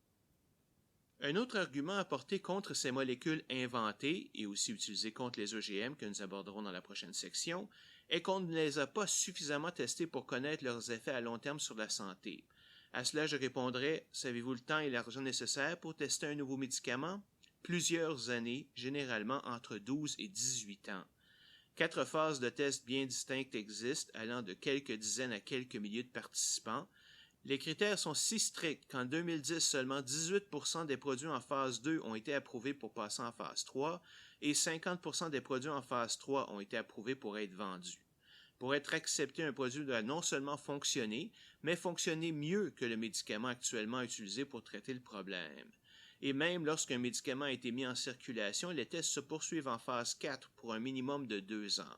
Un autre argument apporté contre ces molécules inventées et aussi utilisées contre les OGM que nous aborderons dans la prochaine section est qu'on ne les a pas suffisamment testées pour connaître leurs effets à long terme sur la santé. À cela, je répondrai, savez-vous le temps et l'argent nécessaires pour tester un nouveau médicament? Plusieurs années, généralement entre 12 et 18 ans. 4 phases de tests bien distinctes existent, allant de quelques dizaines à quelques milliers de participants. Les critères sont si stricts qu'en 2010, seulement 18% des produits en phase 2 ont été approuvés pour passer en phase 3 et 50% des produits en phase 3 ont été approuvés pour être vendus. Pour être accepté, un produit doit non seulement fonctionner, mais fonctionner mieux que le médicament actuellement utilisé pour traiter le problème. Et même lorsqu'un médicament a été mis en circulation, les tests se poursuivent en phase 4 pour un minimum de 2 ans.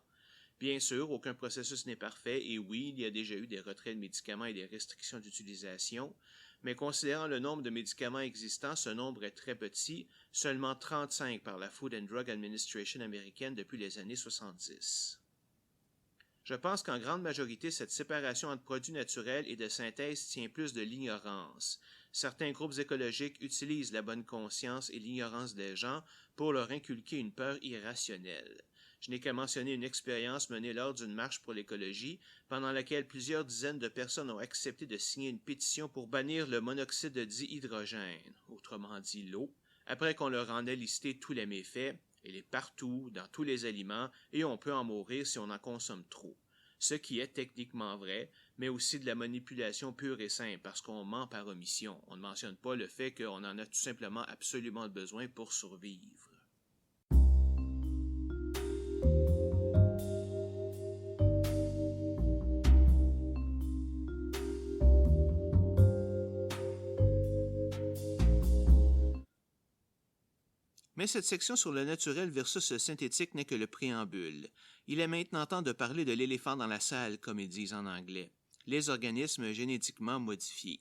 Bien sûr, aucun processus n'est parfait et oui, il y a déjà eu des retraits de médicaments et des restrictions d'utilisation, mais considérant le nombre de médicaments existants, ce nombre est très petit, seulement 35 par la Food and Drug Administration américaine depuis les années 70. Je pense qu'en grande majorité, cette séparation entre produits naturels et de synthèse tient plus de l'ignorance. Certains groupes écologiques utilisent la bonne conscience et l'ignorance des gens pour leur inculquer une peur irrationnelle. Je n'ai qu'à mentionner une expérience menée lors d'une marche pour l'écologie, pendant laquelle plusieurs dizaines de personnes ont accepté de signer une pétition pour bannir le monoxyde de dihydrogène, autrement dit l'eau, après qu'on leur en ait listé tous les méfaits. Elle est partout, dans tous les aliments, et on peut en mourir si on en consomme trop. Ce qui est techniquement vrai, mais aussi de la manipulation pure et simple, parce qu'on ment par omission. On ne mentionne pas le fait qu'on en a tout simplement absolument besoin pour survivre. Mais cette section sur le naturel versus le synthétique n'est que le préambule. Il est maintenant temps de parler de l'éléphant dans la salle, comme ils disent en anglais, les organismes génétiquement modifiés.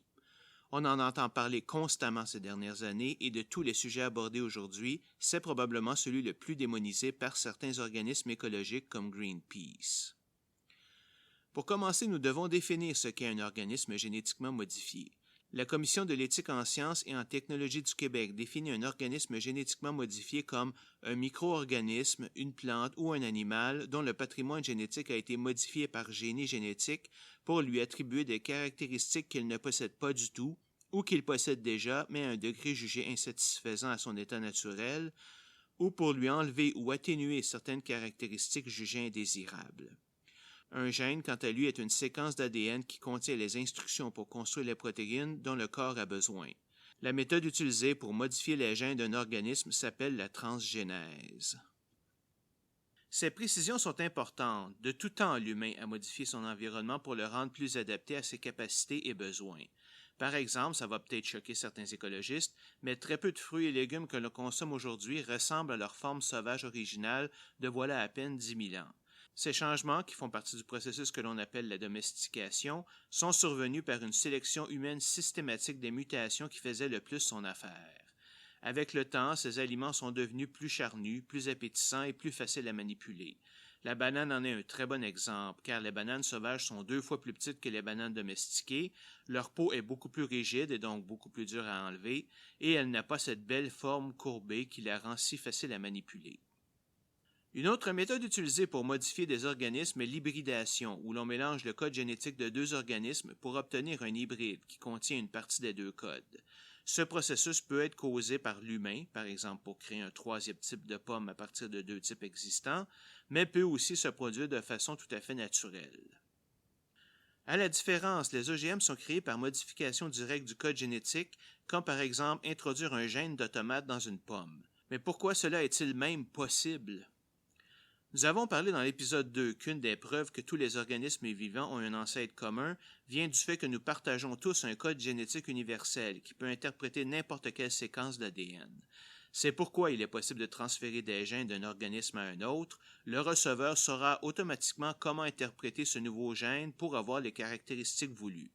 On en entend parler constamment ces dernières années et de tous les sujets abordés aujourd'hui, c'est probablement celui le plus démonisé par certains organismes écologiques comme Greenpeace. Pour commencer, nous devons définir ce qu'est un organisme génétiquement modifié. La Commission de l'éthique en sciences et en technologie du Québec définit un organisme génétiquement modifié comme un micro-organisme, une plante ou un animal dont le patrimoine génétique a été modifié par génie génétique pour lui attribuer des caractéristiques qu'il ne possède pas du tout ou qu'il possède déjà mais à un degré jugé insatisfaisant à son état naturel, ou pour lui enlever ou atténuer certaines caractéristiques jugées indésirables. Un gène, quant à lui, est une séquence d'ADN qui contient les instructions pour construire les protéines dont le corps a besoin. La méthode utilisée pour modifier les gènes d'un organisme s'appelle la transgénèse. Ces précisions sont importantes. De tout temps, l'humain a modifié son environnement pour le rendre plus adapté à ses capacités et besoins. Par exemple, ça va peut-être choquer certains écologistes, mais très peu de fruits et légumes que l'on consomme aujourd'hui ressemblent à leur forme sauvage originale de voilà à peine 10 000 ans. Ces changements, qui font partie du processus que l'on appelle la domestication, sont survenus par une sélection humaine systématique des mutations qui faisaient le plus son affaire. Avec le temps, ces aliments sont devenus plus charnus, plus appétissants et plus faciles à manipuler. La banane en est un très bon exemple, car les bananes sauvages sont 2 fois plus petites que les bananes domestiquées, leur peau est beaucoup plus rigide et donc beaucoup plus dure à enlever, et elle n'a pas cette belle forme courbée qui la rend si facile à manipuler. Une autre méthode utilisée pour modifier des organismes est l'hybridation, où l'on mélange le code génétique de 2 organismes pour obtenir un hybride qui contient une partie des 2 codes. Ce processus peut être causé par l'humain, par exemple pour créer un 3e type de pomme à partir de 2 types existants, mais peut aussi se produire de façon tout à fait naturelle. À la différence, les OGM sont créés par modification directe du code génétique, comme par exemple introduire un gène de tomate dans une pomme. Mais pourquoi cela est-il même possible? Nous avons parlé dans l'épisode 2 qu'une des preuves que tous les organismes vivants ont un ancêtre commun vient du fait que nous partageons tous un code génétique universel qui peut interpréter n'importe quelle séquence d'ADN. C'est pourquoi il est possible de transférer des gènes d'un organisme à un autre. Le receveur saura automatiquement comment interpréter ce nouveau gène pour avoir les caractéristiques voulues.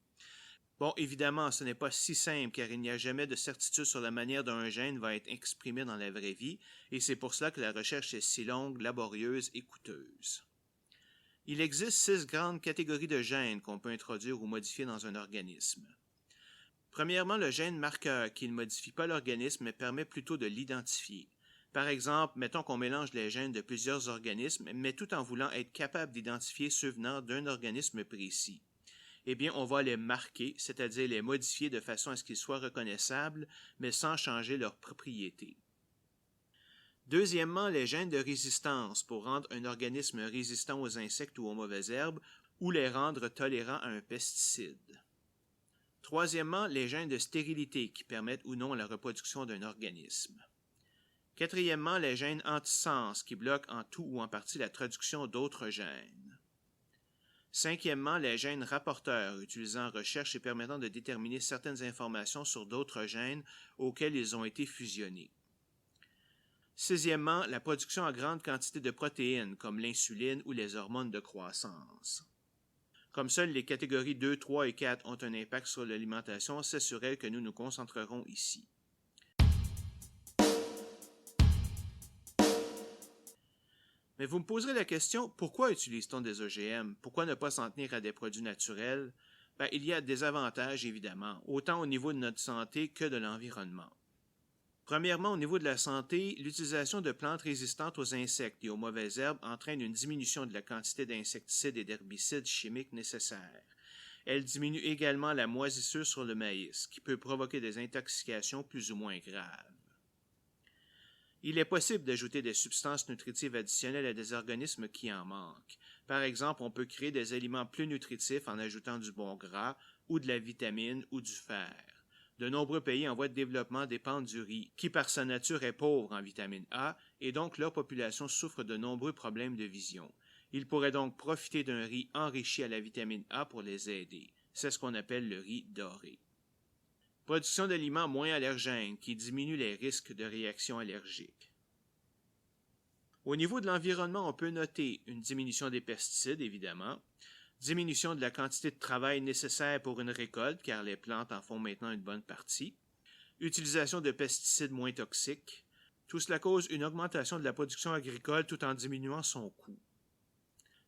Bon, évidemment, ce n'est pas si simple car il n'y a jamais de certitude sur la manière dont un gène va être exprimé dans la vraie vie, et c'est pour cela que la recherche est si longue, laborieuse et coûteuse. Il existe 6 grandes catégories de gènes qu'on peut introduire ou modifier dans un organisme. Premièrement, le gène marqueur qui ne modifie pas l'organisme mais permet plutôt de l'identifier. Par exemple, mettons qu'on mélange les gènes de plusieurs organismes, mais tout en voulant être capable d'identifier ceux venant d'un organisme précis. Eh bien, on va les marquer, c'est-à-dire les modifier de façon à ce qu'ils soient reconnaissables, mais sans changer leurs propriétés. Deuxièmement, les gènes de résistance pour rendre un organisme résistant aux insectes ou aux mauvaises herbes, ou les rendre tolérants à un pesticide. Troisièmement, les gènes de stérilité qui permettent ou non la reproduction d'un organisme. Quatrièmement, les gènes antisens qui bloquent en tout ou en partie la traduction d'autres gènes. Cinquièmement, les gènes rapporteurs, utilisant en recherche et permettant de déterminer certaines informations sur d'autres gènes auxquels ils ont été fusionnés. Sixièmement, la production en grande quantité de protéines, comme l'insuline ou les hormones de croissance. Comme seules les catégories 2, 3 et 4 ont un impact sur l'alimentation, c'est sur elles que nous nous concentrerons ici. Mais vous me poserez la question, pourquoi utilise-t-on des OGM? Pourquoi ne pas s'en tenir à des produits naturels? Il y a des avantages, évidemment, autant au niveau de notre santé que de l'environnement. Premièrement, au niveau de la santé, l'utilisation de plantes résistantes aux insectes et aux mauvaises herbes entraîne une diminution de la quantité d'insecticides et d'herbicides chimiques nécessaires. Elle diminue également la moisissure sur le maïs, qui peut provoquer des intoxications plus ou moins graves. Il est possible d'ajouter des substances nutritives additionnelles à des organismes qui en manquent. Par exemple, on peut créer des aliments plus nutritifs en ajoutant du bon gras ou de la vitamine ou du fer. De nombreux pays en voie de développement dépendent du riz, qui par sa nature est pauvre en vitamine A, et donc leur population souffre de nombreux problèmes de vision. Ils pourraient donc profiter d'un riz enrichi à la vitamine A pour les aider. C'est ce qu'on appelle le riz doré. Production d'aliments moins allergènes qui diminuent les risques de réactions allergiques. Au niveau de l'environnement, on peut noter une diminution des pesticides, évidemment, diminution de la quantité de travail nécessaire pour une récolte, car les plantes en font maintenant une bonne partie, utilisation de pesticides moins toxiques. Tout cela cause une augmentation de la production agricole tout en diminuant son coût.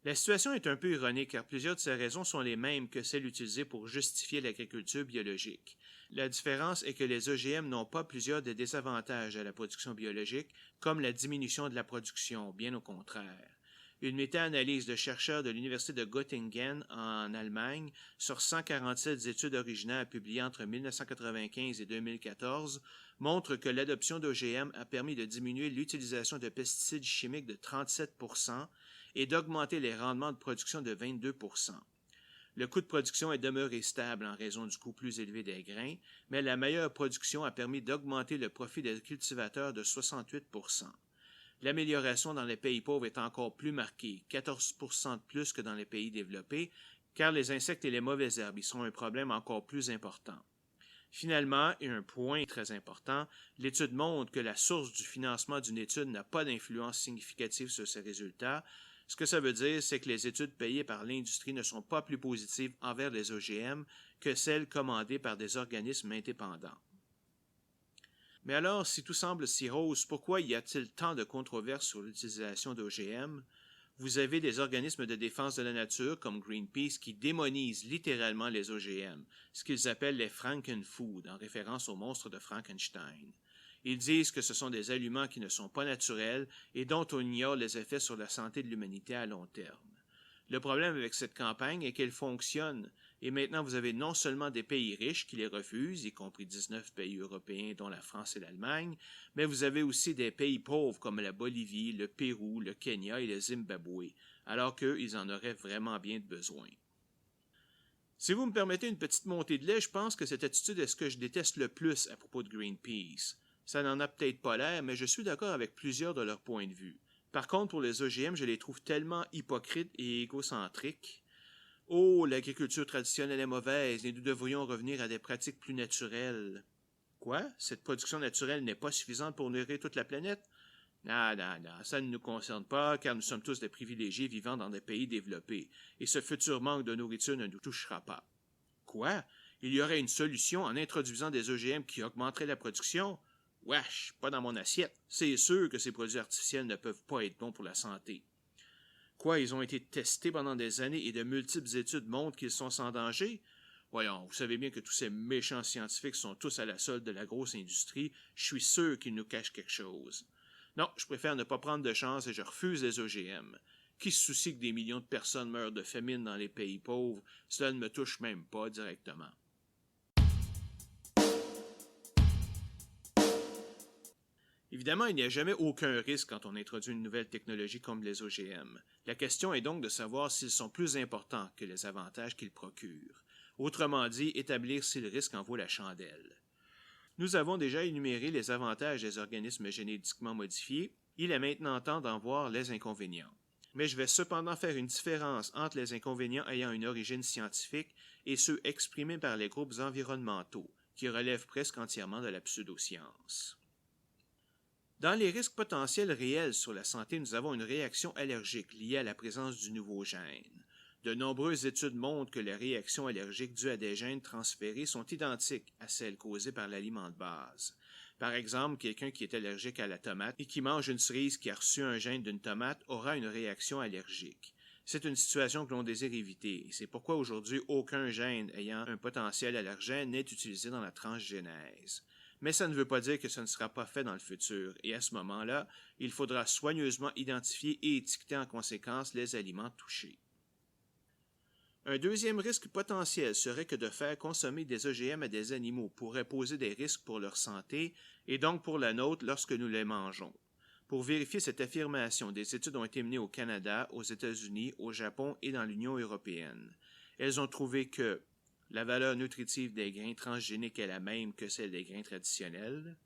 La situation est un peu ironique car plusieurs de ces raisons sont les mêmes que celles utilisées pour justifier l'agriculture biologique. La différence est que les OGM n'ont pas plusieurs des désavantages à la production biologique, comme la diminution de la production, bien au contraire. Une méta-analyse de chercheurs de l'Université de Göttingen en Allemagne sur 147 études originales publiées entre 1995 et 2014 montre que l'adoption d'OGM a permis de diminuer l'utilisation de pesticides chimiques de 37% et d'augmenter les rendements de production de 22%. Le coût de production est demeuré stable en raison du coût plus élevé des grains, mais la meilleure production a permis d'augmenter le profit des cultivateurs de 68%. L'amélioration dans les pays pauvres est encore plus marquée, 14% de plus que dans les pays développés, car les insectes et les mauvaises herbes y sont un problème encore plus important. Finalement, et un point très important, l'étude montre que la source du financement d'une étude n'a pas d'influence significative sur ses résultats. Ce que ça veut dire, c'est que les études payées par l'industrie ne sont pas plus positives envers les OGM que celles commandées par des organismes indépendants. Mais alors, si tout semble si rose, pourquoi y a-t-il tant de controverses sur l'utilisation d'OGM? Vous avez des organismes de défense de la nature comme Greenpeace qui démonisent littéralement les OGM, ce qu'ils appellent les Frankenfood, en référence au monstre de Frankenstein. Ils disent que ce sont des aliments qui ne sont pas naturels et dont on ignore les effets sur la santé de l'humanité à long terme. Le problème avec cette campagne est qu'elle fonctionne, et maintenant vous avez non seulement des pays riches qui les refusent, y compris 19 pays européens dont la France et l'Allemagne, mais vous avez aussi des pays pauvres comme la Bolivie, le Pérou, le Kenya et le Zimbabwe, alors qu'eux, ils en auraient vraiment bien besoin. Si vous me permettez une petite montée de lait, je pense que cette attitude est ce que je déteste le plus à propos de Greenpeace. Ça n'en a peut-être pas l'air, mais je suis d'accord avec plusieurs de leurs points de vue. Par contre, pour les OGM, je les trouve tellement hypocrites et égocentriques. Oh, l'agriculture traditionnelle est mauvaise et nous devrions revenir à des pratiques plus naturelles. Quoi? Cette production naturelle n'est pas suffisante pour nourrir toute la planète? Non, ça ne nous concerne pas car nous sommes tous des privilégiés vivant dans des pays développés et ce futur manque de nourriture ne nous touchera pas. Quoi? Il y aurait une solution en introduisant des OGM qui augmenteraient la production? Wesh, pas dans mon assiette. C'est sûr que ces produits artificiels ne peuvent pas être bons pour la santé. Quoi, ils ont été testés pendant des années et de multiples études montrent qu'ils sont sans danger? Voyons, vous savez bien que tous ces méchants scientifiques sont tous à la solde de la grosse industrie. Je suis sûr qu'ils nous cachent quelque chose. Non, je préfère ne pas prendre de chance et je refuse les OGM. Qui se soucie que des millions de personnes meurent de famine dans les pays pauvres? Cela ne me touche même pas directement. Évidemment, il n'y a jamais aucun risque quand on introduit une nouvelle technologie comme les OGM. La question est donc de savoir s'ils sont plus importants que les avantages qu'ils procurent. Autrement dit, établir si le risque en vaut la chandelle. Nous avons déjà énuméré les avantages des organismes génétiquement modifiés. Il est maintenant temps d'en voir les inconvénients. Mais je vais cependant faire une différence entre les inconvénients ayant une origine scientifique et ceux exprimés par les groupes environnementaux, qui relèvent presque entièrement de la pseudoscience. Dans les risques potentiels réels sur la santé, nous avons une réaction allergique liée à la présence du nouveau gène. De nombreuses études montrent que les réactions allergiques dues à des gènes transférés sont identiques à celles causées par l'aliment de base. Par exemple, quelqu'un qui est allergique à la tomate et qui mange une cerise qui a reçu un gène d'une tomate aura une réaction allergique. C'est une situation que l'on désire éviter, et c'est pourquoi aujourd'hui aucun gène ayant un potentiel allergène n'est utilisé dans la transgénèse. Mais ça ne veut pas dire que ce ne sera pas fait dans le futur, et à ce moment-là, il faudra soigneusement identifier et étiqueter en conséquence les aliments touchés. Un deuxième risque potentiel serait que de faire consommer des OGM à des animaux pourrait poser des risques pour leur santé et donc pour la nôtre lorsque nous les mangeons. Pour vérifier cette affirmation, des études ont été menées au Canada, aux États-Unis, au Japon et dans l'Union européenne. Elles ont trouvé que la valeur nutritive des grains transgéniques est la même que celle des grains traditionnels.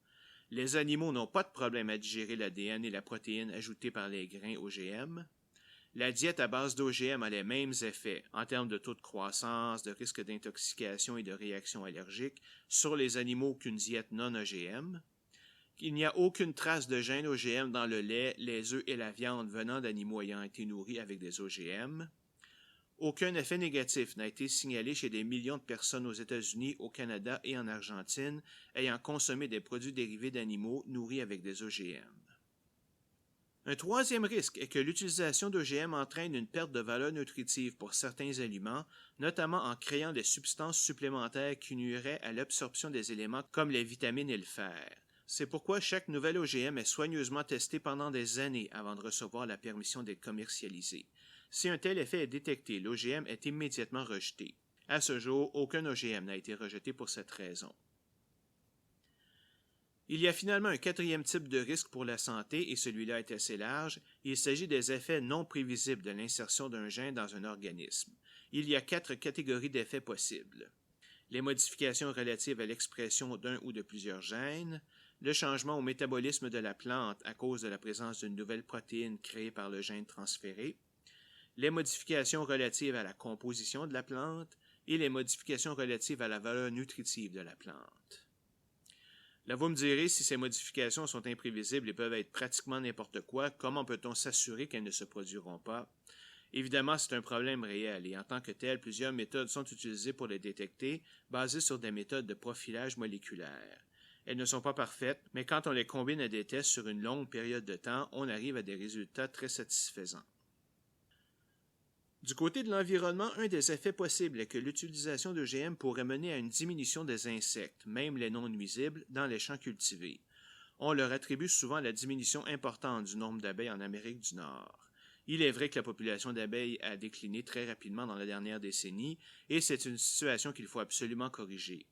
Les animaux n'ont pas de problème à digérer l'ADN et la protéine ajoutée par les grains OGM. La diète à base d'OGM a les mêmes effets en termes de taux de croissance, de risque d'intoxication et de réaction allergique sur les animaux qu'une diète non OGM. Il n'y a aucune trace de gènes OGM dans le lait, les œufs et la viande venant d'animaux ayant été nourris avec des OGM. Aucun effet négatif n'a été signalé chez des millions de personnes aux États-Unis, au Canada et en Argentine ayant consommé des produits dérivés d'animaux nourris avec des OGM. Un troisième risque est que l'utilisation d'OGM entraîne une perte de valeur nutritive pour certains aliments, notamment en créant des substances supplémentaires qui nuiraient à l'absorption des éléments comme les vitamines et le fer. C'est pourquoi chaque nouvel OGM est soigneusement testé pendant des années avant de recevoir la permission d'être commercialisé. Si un tel effet est détecté, l'OGM est immédiatement rejeté. À ce jour, aucun OGM n'a été rejeté pour cette raison. Il y a finalement un quatrième type de risque pour la santé, et celui-là est assez large. Il s'agit des effets non prévisibles de l'insertion d'un gène dans un organisme. Il y a 4 catégories d'effets possibles. Les modifications relatives à l'expression d'un ou de plusieurs gènes, le changement au métabolisme de la plante à cause de la présence d'une nouvelle protéine créée par le gène transféré, les modifications relatives à la composition de la plante et les modifications relatives à la valeur nutritive de la plante. Là, vous me direz, si ces modifications sont imprévisibles et peuvent être pratiquement n'importe quoi, comment peut-on s'assurer qu'elles ne se produiront pas? Évidemment, c'est un problème réel et en tant que tel, plusieurs méthodes sont utilisées pour les détecter, basées sur des méthodes de profilage moléculaire. Elles ne sont pas parfaites, mais quand on les combine à des tests sur une longue période de temps, on arrive à des résultats très satisfaisants. Du côté de l'environnement, un des effets possibles est que l'utilisation d'OGM pourrait mener à une diminution des insectes, même les non nuisibles, dans les champs cultivés. On leur attribue souvent la diminution importante du nombre d'abeilles en Amérique du Nord. Il est vrai que la population d'abeilles a décliné très rapidement dans la dernière décennie, et c'est une situation qu'il faut absolument corriger.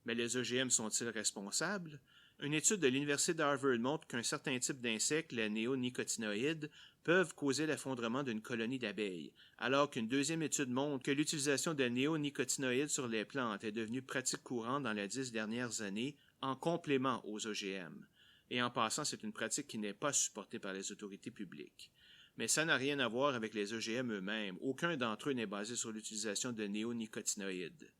Mais les OGM sont-ils responsables? Une étude de l'Université d'Harvard montre qu'un certain type d'insectes, les néonicotinoïdes, peuvent causer l'effondrement d'une colonie d'abeilles, alors qu'une deuxième étude montre que l'utilisation de néonicotinoïdes sur les plantes est devenue pratique courante dans les 10 dernières années en complément aux OGM. Et en passant, c'est une pratique qui n'est pas supportée par les autorités publiques. Mais ça n'a rien à voir avec les OGM eux-mêmes. Aucun d'entre eux n'est basé sur l'utilisation de néonicotinoïdes.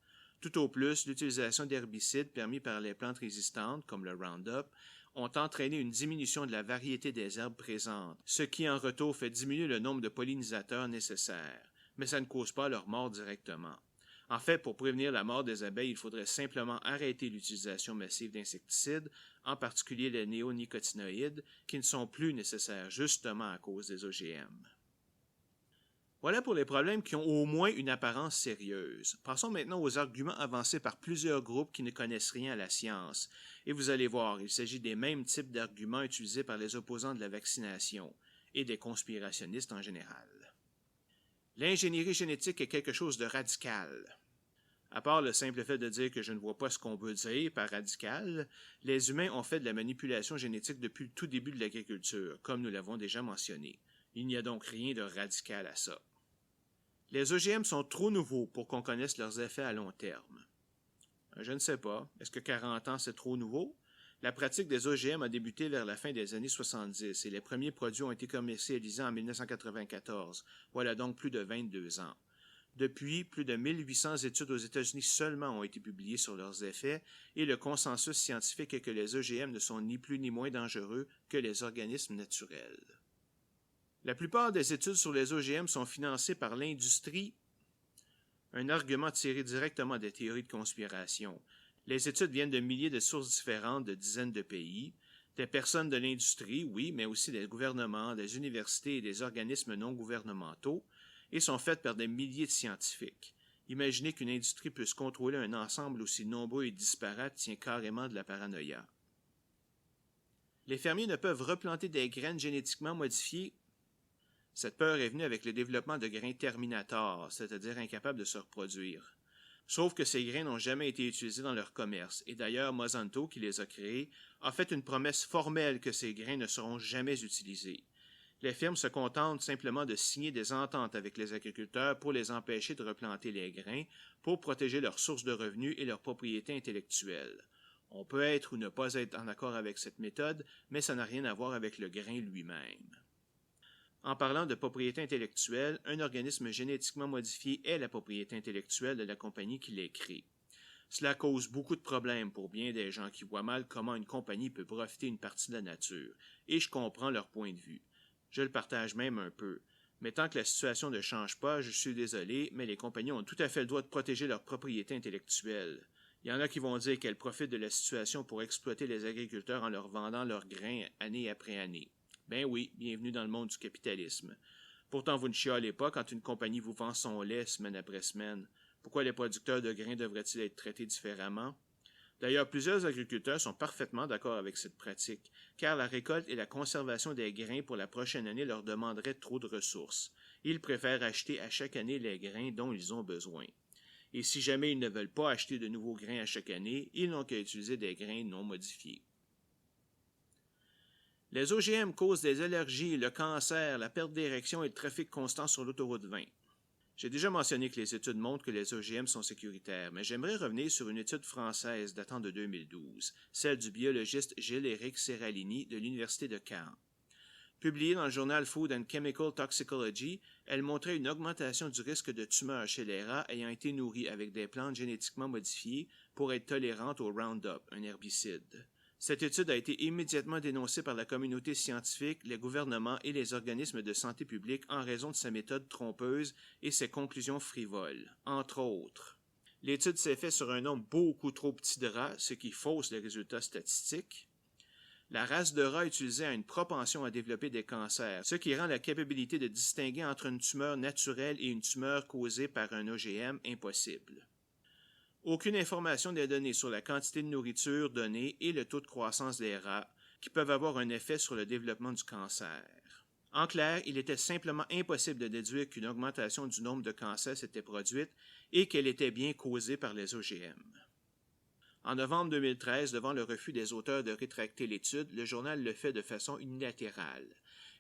Tout au plus, l'utilisation d'herbicides permis par les plantes résistantes, comme le Roundup, ont entraîné une diminution de la variété des herbes présentes, ce qui en retour fait diminuer le nombre de pollinisateurs nécessaires, mais ça ne cause pas leur mort directement. En fait, pour prévenir la mort des abeilles, il faudrait simplement arrêter l'utilisation massive d'insecticides, en particulier les néonicotinoïdes, qui ne sont plus nécessaires justement à cause des OGM. Voilà pour les problèmes qui ont au moins une apparence sérieuse. Passons maintenant aux arguments avancés par plusieurs groupes qui ne connaissent rien à la science. Et vous allez voir, il s'agit des mêmes types d'arguments utilisés par les opposants de la vaccination et des conspirationnistes en général. L'ingénierie génétique est quelque chose de radical. À part le simple fait de dire que je ne vois pas ce qu'on veut dire par radical, les humains ont fait de la manipulation génétique depuis le tout début de l'agriculture, comme nous l'avons déjà mentionné. Il n'y a donc rien de radical à ça. Les OGM sont trop nouveaux pour qu'on connaisse leurs effets à long terme. Je ne sais pas. Est-ce que 40 ans, c'est trop nouveau? La pratique des OGM a débuté vers la fin des années 70 et les premiers produits ont été commercialisés en 1994. Voilà donc plus de 22 ans. Depuis, plus de 1800 études aux États-Unis seulement ont été publiées sur leurs effets et le consensus scientifique est que les OGM ne sont ni plus ni moins dangereux que les organismes naturels. La plupart des études sur les OGM sont financées par l'industrie, un argument tiré directement des théories de conspiration. Les études viennent de milliers de sources différentes de dizaines de pays, des personnes de l'industrie, oui, mais aussi des gouvernements, des universités et des organismes non gouvernementaux, et sont faites par des milliers de scientifiques. Imaginez qu'une industrie puisse contrôler un ensemble aussi nombreux et disparate tient carrément de la paranoïa. Les fermiers ne peuvent replanter des graines génétiquement modifiées. Cette peur est venue avec le développement de grains terminators, c'est-à-dire incapables de se reproduire. Sauf que ces grains n'ont jamais été utilisés dans leur commerce, et d'ailleurs Monsanto, qui les a créés, a fait une promesse formelle que ces grains ne seront jamais utilisés. Les firmes se contentent simplement de signer des ententes avec les agriculteurs pour les empêcher de replanter les grains, pour protéger leurs sources de revenus et leur propriété intellectuelle. On peut être ou ne pas être en accord avec cette méthode, mais ça n'a rien à voir avec le grain lui-même. En parlant de propriété intellectuelle, un organisme génétiquement modifié est la propriété intellectuelle de la compagnie qui les crée. Cela cause beaucoup de problèmes pour bien des gens qui voient mal comment une compagnie peut profiter une partie de la nature, et je comprends leur point de vue. Je le partage même un peu. Mais tant que la situation ne change pas, je suis désolé, mais les compagnies ont tout à fait le droit de protéger leur propriété intellectuelle. Il y en a qui vont dire qu'elles profitent de la situation pour exploiter les agriculteurs en leur vendant leurs grains année après année. Ben oui, bienvenue dans le monde du capitalisme. Pourtant, vous ne chialez pas quand une compagnie vous vend son lait semaine après semaine. Pourquoi les producteurs de grains devraient-ils être traités différemment? D'ailleurs, plusieurs agriculteurs sont parfaitement d'accord avec cette pratique, car la récolte et la conservation des grains pour la prochaine année leur demanderaient trop de ressources. Ils préfèrent acheter à chaque année les grains dont ils ont besoin. Et si jamais ils ne veulent pas acheter de nouveaux grains à chaque année, ils n'ont qu'à utiliser des grains non modifiés. Les OGM causent des allergies, le cancer, la perte d'érection et le trafic constant sur l'autoroute 20. J'ai déjà mentionné que les études montrent que les OGM sont sécuritaires, mais j'aimerais revenir sur une étude française datant de 2012, celle du biologiste Gilles-Éric Seralini de l'Université de Caen. Publiée dans le journal Food and Chemical Toxicology, elle montrait une augmentation du risque de tumeur chez les rats ayant été nourris avec des plantes génétiquement modifiées pour être tolérantes au Roundup, un herbicide. Cette étude a été immédiatement dénoncée par la communauté scientifique, les gouvernements et les organismes de santé publique en raison de sa méthode trompeuse et ses conclusions frivoles, entre autres. L'étude s'est faite sur un nombre beaucoup trop petit de rats, ce qui fausse les résultats statistiques. La race de rat utilisée a une propension à développer des cancers, ce qui rend la capacité de distinguer entre une tumeur naturelle et une tumeur causée par un OGM impossible. Aucune information n'est donnée sur la quantité de nourriture donnée et le taux de croissance des rats, qui peuvent avoir un effet sur le développement du cancer. En clair, il était simplement impossible de déduire qu'une augmentation du nombre de cancers s'était produite et qu'elle était bien causée par les OGM. En novembre 2013, devant le refus des auteurs de rétracter l'étude, le journal le fait de façon unilatérale.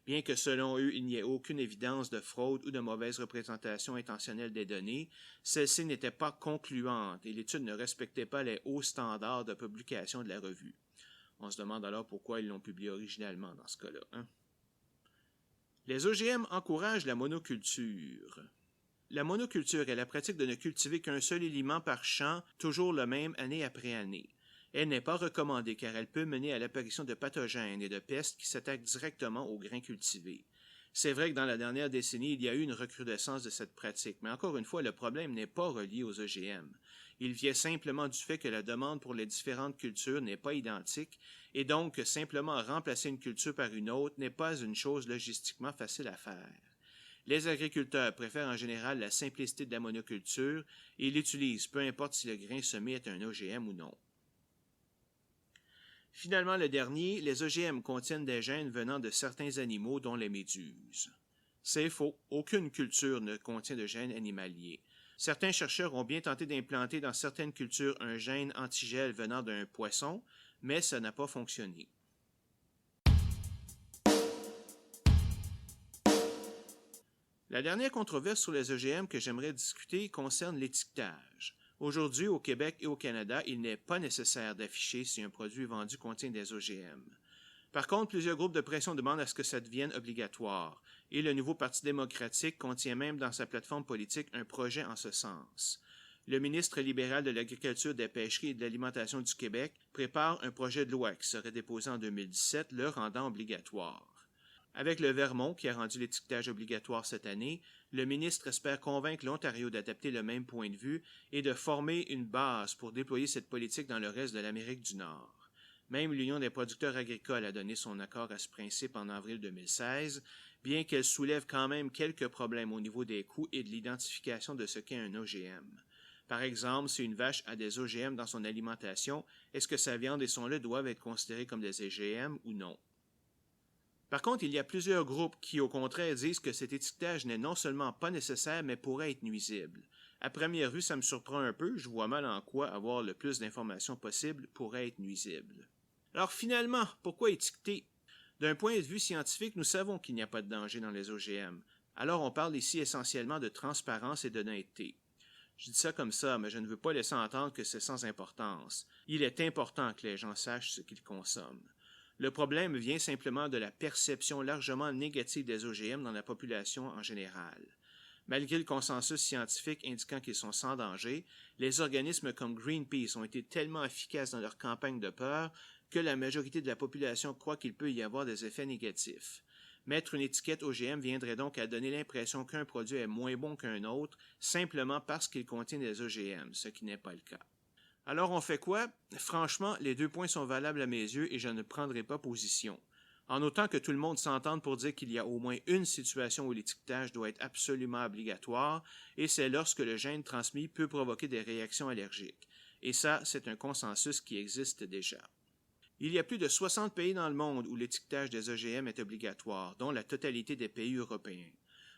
Bien que selon eux, il n'y ait aucune évidence de fraude ou de mauvaise représentation intentionnelle des données, celle-ci n'était pas concluante et l'étude ne respectait pas les hauts standards de publication de la revue. On se demande alors pourquoi ils l'ont publié originalement dans ce cas-là. Les OGM encouragent la monoculture. La monoculture est la pratique de ne cultiver qu'un seul aliment par champ, toujours le même année après année. Elle n'est pas recommandée car elle peut mener à l'apparition de pathogènes et de pestes qui s'attaquent directement aux grains cultivés. C'est vrai que dans la dernière décennie, il y a eu une recrudescence de cette pratique, mais encore une fois, le problème n'est pas relié aux OGM. Il vient simplement du fait que la demande pour les différentes cultures n'est pas identique et donc que simplement remplacer une culture par une autre n'est pas une chose logistiquement facile à faire. Les agriculteurs préfèrent en général la simplicité de la monoculture et l'utilisent, peu importe si le grain semé est un OGM ou non. Finalement, le dernier, les OGM contiennent des gènes venant de certains animaux, dont les méduses. C'est faux, aucune culture ne contient de gènes animaliers. Certains chercheurs ont bien tenté d'implanter dans certaines cultures un gène antigel venant d'un poisson, mais ça n'a pas fonctionné. La dernière controverse sur les OGM que j'aimerais discuter concerne l'étiquetage. Aujourd'hui, au Québec et au Canada, il n'est pas nécessaire d'afficher si un produit vendu contient des OGM. Par contre, plusieurs groupes de pression demandent à ce que ça devienne obligatoire, et le nouveau Parti démocratique contient même dans sa plateforme politique un projet en ce sens. Le ministre libéral de l'Agriculture, des Pêcheries et de l'Alimentation du Québec prépare un projet de loi qui serait déposé en 2017, le rendant obligatoire. Avec le Vermont, qui a rendu l'étiquetage obligatoire cette année, le ministre espère convaincre l'Ontario d'adapter le même point de vue et de former une base pour déployer cette politique dans le reste de l'Amérique du Nord. Même l'Union des producteurs agricoles a donné son accord à ce principe en avril 2016, bien qu'elle soulève quand même quelques problèmes au niveau des coûts et de l'identification de ce qu'est un OGM. Par exemple, si une vache a des OGM dans son alimentation, est-ce que sa viande et son lait doivent être considérés comme des OGM ou non? Par contre, il y a plusieurs groupes qui, au contraire, disent que cet étiquetage n'est non seulement pas nécessaire, mais pourrait être nuisible. À première vue, ça me surprend un peu, je vois mal en quoi avoir le plus d'informations possible pourrait être nuisible. Alors finalement, pourquoi étiqueter? D'un point de vue scientifique, nous savons qu'il n'y a pas de danger dans les OGM. Alors on parle ici essentiellement de transparence et d'honnêteté. Je dis ça comme ça, mais je ne veux pas laisser entendre que c'est sans importance. Il est important que les gens sachent ce qu'ils consomment. Le problème vient simplement de la perception largement négative des OGM dans la population en général. Malgré le consensus scientifique indiquant qu'ils sont sans danger, les organismes comme Greenpeace ont été tellement efficaces dans leur campagne de peur que la majorité de la population croit qu'il peut y avoir des effets négatifs. Mettre une étiquette OGM viendrait donc à donner l'impression qu'un produit est moins bon qu'un autre, simplement parce qu'il contient des OGM, ce qui n'est pas le cas. Alors on fait quoi? Franchement, les deux points sont valables à mes yeux et je ne prendrai pas position. En autant que tout le monde s'entende pour dire qu'il y a au moins une situation où l'étiquetage doit être absolument obligatoire, et c'est lorsque le gène transmis peut provoquer des réactions allergiques. Et ça, c'est un consensus qui existe déjà. Il y a plus de 60 pays dans le monde où l'étiquetage des OGM est obligatoire, dont la totalité des pays européens.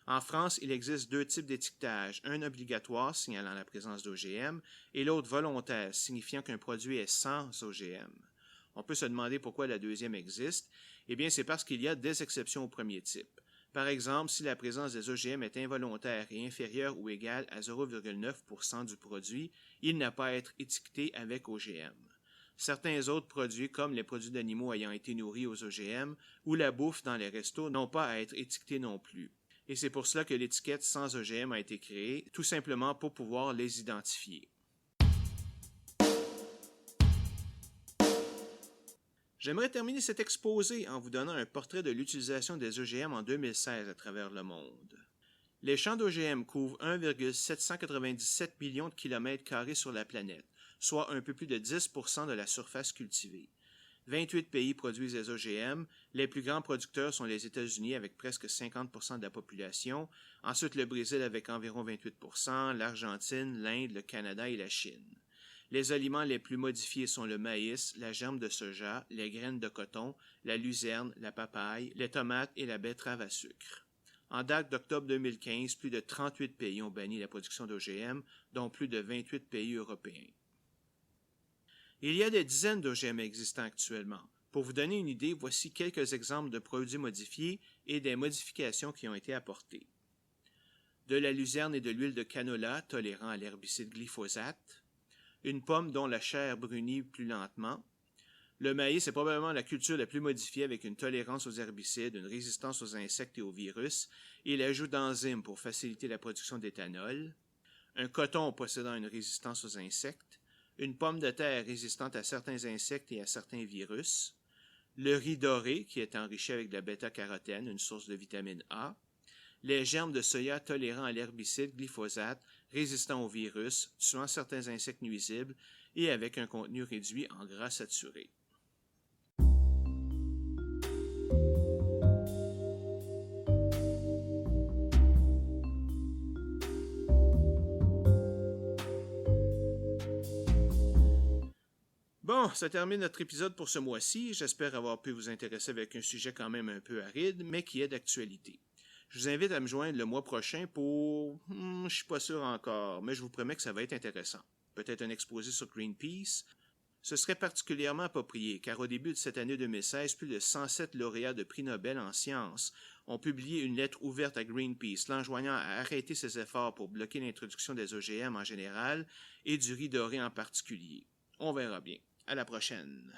En France, il existe deux types d'étiquetage, un obligatoire signalant la présence d'OGM et l'autre volontaire signifiant qu'un produit est sans OGM. On peut se demander pourquoi la deuxième existe. Eh bien, c'est parce qu'il y a des exceptions au premier type. Par exemple, si la présence des OGM est involontaire et inférieure ou égale à 0,9% du produit, il n'a pas à être étiqueté avec OGM. Certains autres produits, comme les produits d'animaux ayant été nourris aux OGM ou la bouffe dans les restos, n'ont pas à être étiquetés non plus. Et c'est pour cela que l'étiquette sans OGM a été créée, tout simplement pour pouvoir les identifier. J'aimerais terminer cet exposé en vous donnant un portrait de l'utilisation des OGM en 2016 à travers le monde. Les champs d'OGM couvrent 1,797 millions de kilomètres carrés sur la planète, soit un peu plus de 10% de la surface cultivée. 28 pays produisent des OGM. Les plus grands producteurs sont les États-Unis avec presque 50% de la population, ensuite le Brésil avec environ 28%, l'Argentine, l'Inde, le Canada et la Chine. Les aliments les plus modifiés sont le maïs, la germe de soja, les graines de coton, la luzerne, la papaye, les tomates et la betterave à sucre. En date d'octobre 2015, plus de 38 pays ont banni la production d'OGM, dont plus de 28 pays européens. Il y a des dizaines d'OGM existants actuellement. Pour vous donner une idée, voici quelques exemples de produits modifiés et des modifications qui ont été apportées. De la luzerne et de l'huile de canola tolérant à l'herbicide glyphosate. Une pomme dont la chair brunit plus lentement. Le maïs est probablement la culture la plus modifiée avec une tolérance aux herbicides, une résistance aux insectes et aux virus, et l'ajout d'enzymes pour faciliter la production d'éthanol. Un coton possédant une résistance aux insectes. Une pomme de terre résistante à certains insectes et à certains virus. Le riz doré qui est enrichi avec de la bêta-carotène, une source de vitamine A. Les germes de soya tolérant à l'herbicide glyphosate, résistants aux virus, tuant certains insectes nuisibles et avec un contenu réduit en gras saturés. Bon, ça termine notre épisode pour ce mois-ci. J'espère avoir pu vous intéresser avec un sujet quand même un peu aride, mais qui est d'actualité. Je vous invite à me joindre le mois prochain pour... je suis pas sûr encore, mais je vous promets que ça va être intéressant. Peut-être un exposé sur Greenpeace. Ce serait particulièrement approprié, car au début de cette année 2016, plus de 107 lauréats de prix Nobel en sciences ont publié une lettre ouverte à Greenpeace, l'enjoignant à arrêter ses efforts pour bloquer l'introduction des OGM en général et du riz doré en particulier. On verra bien. À la prochaine.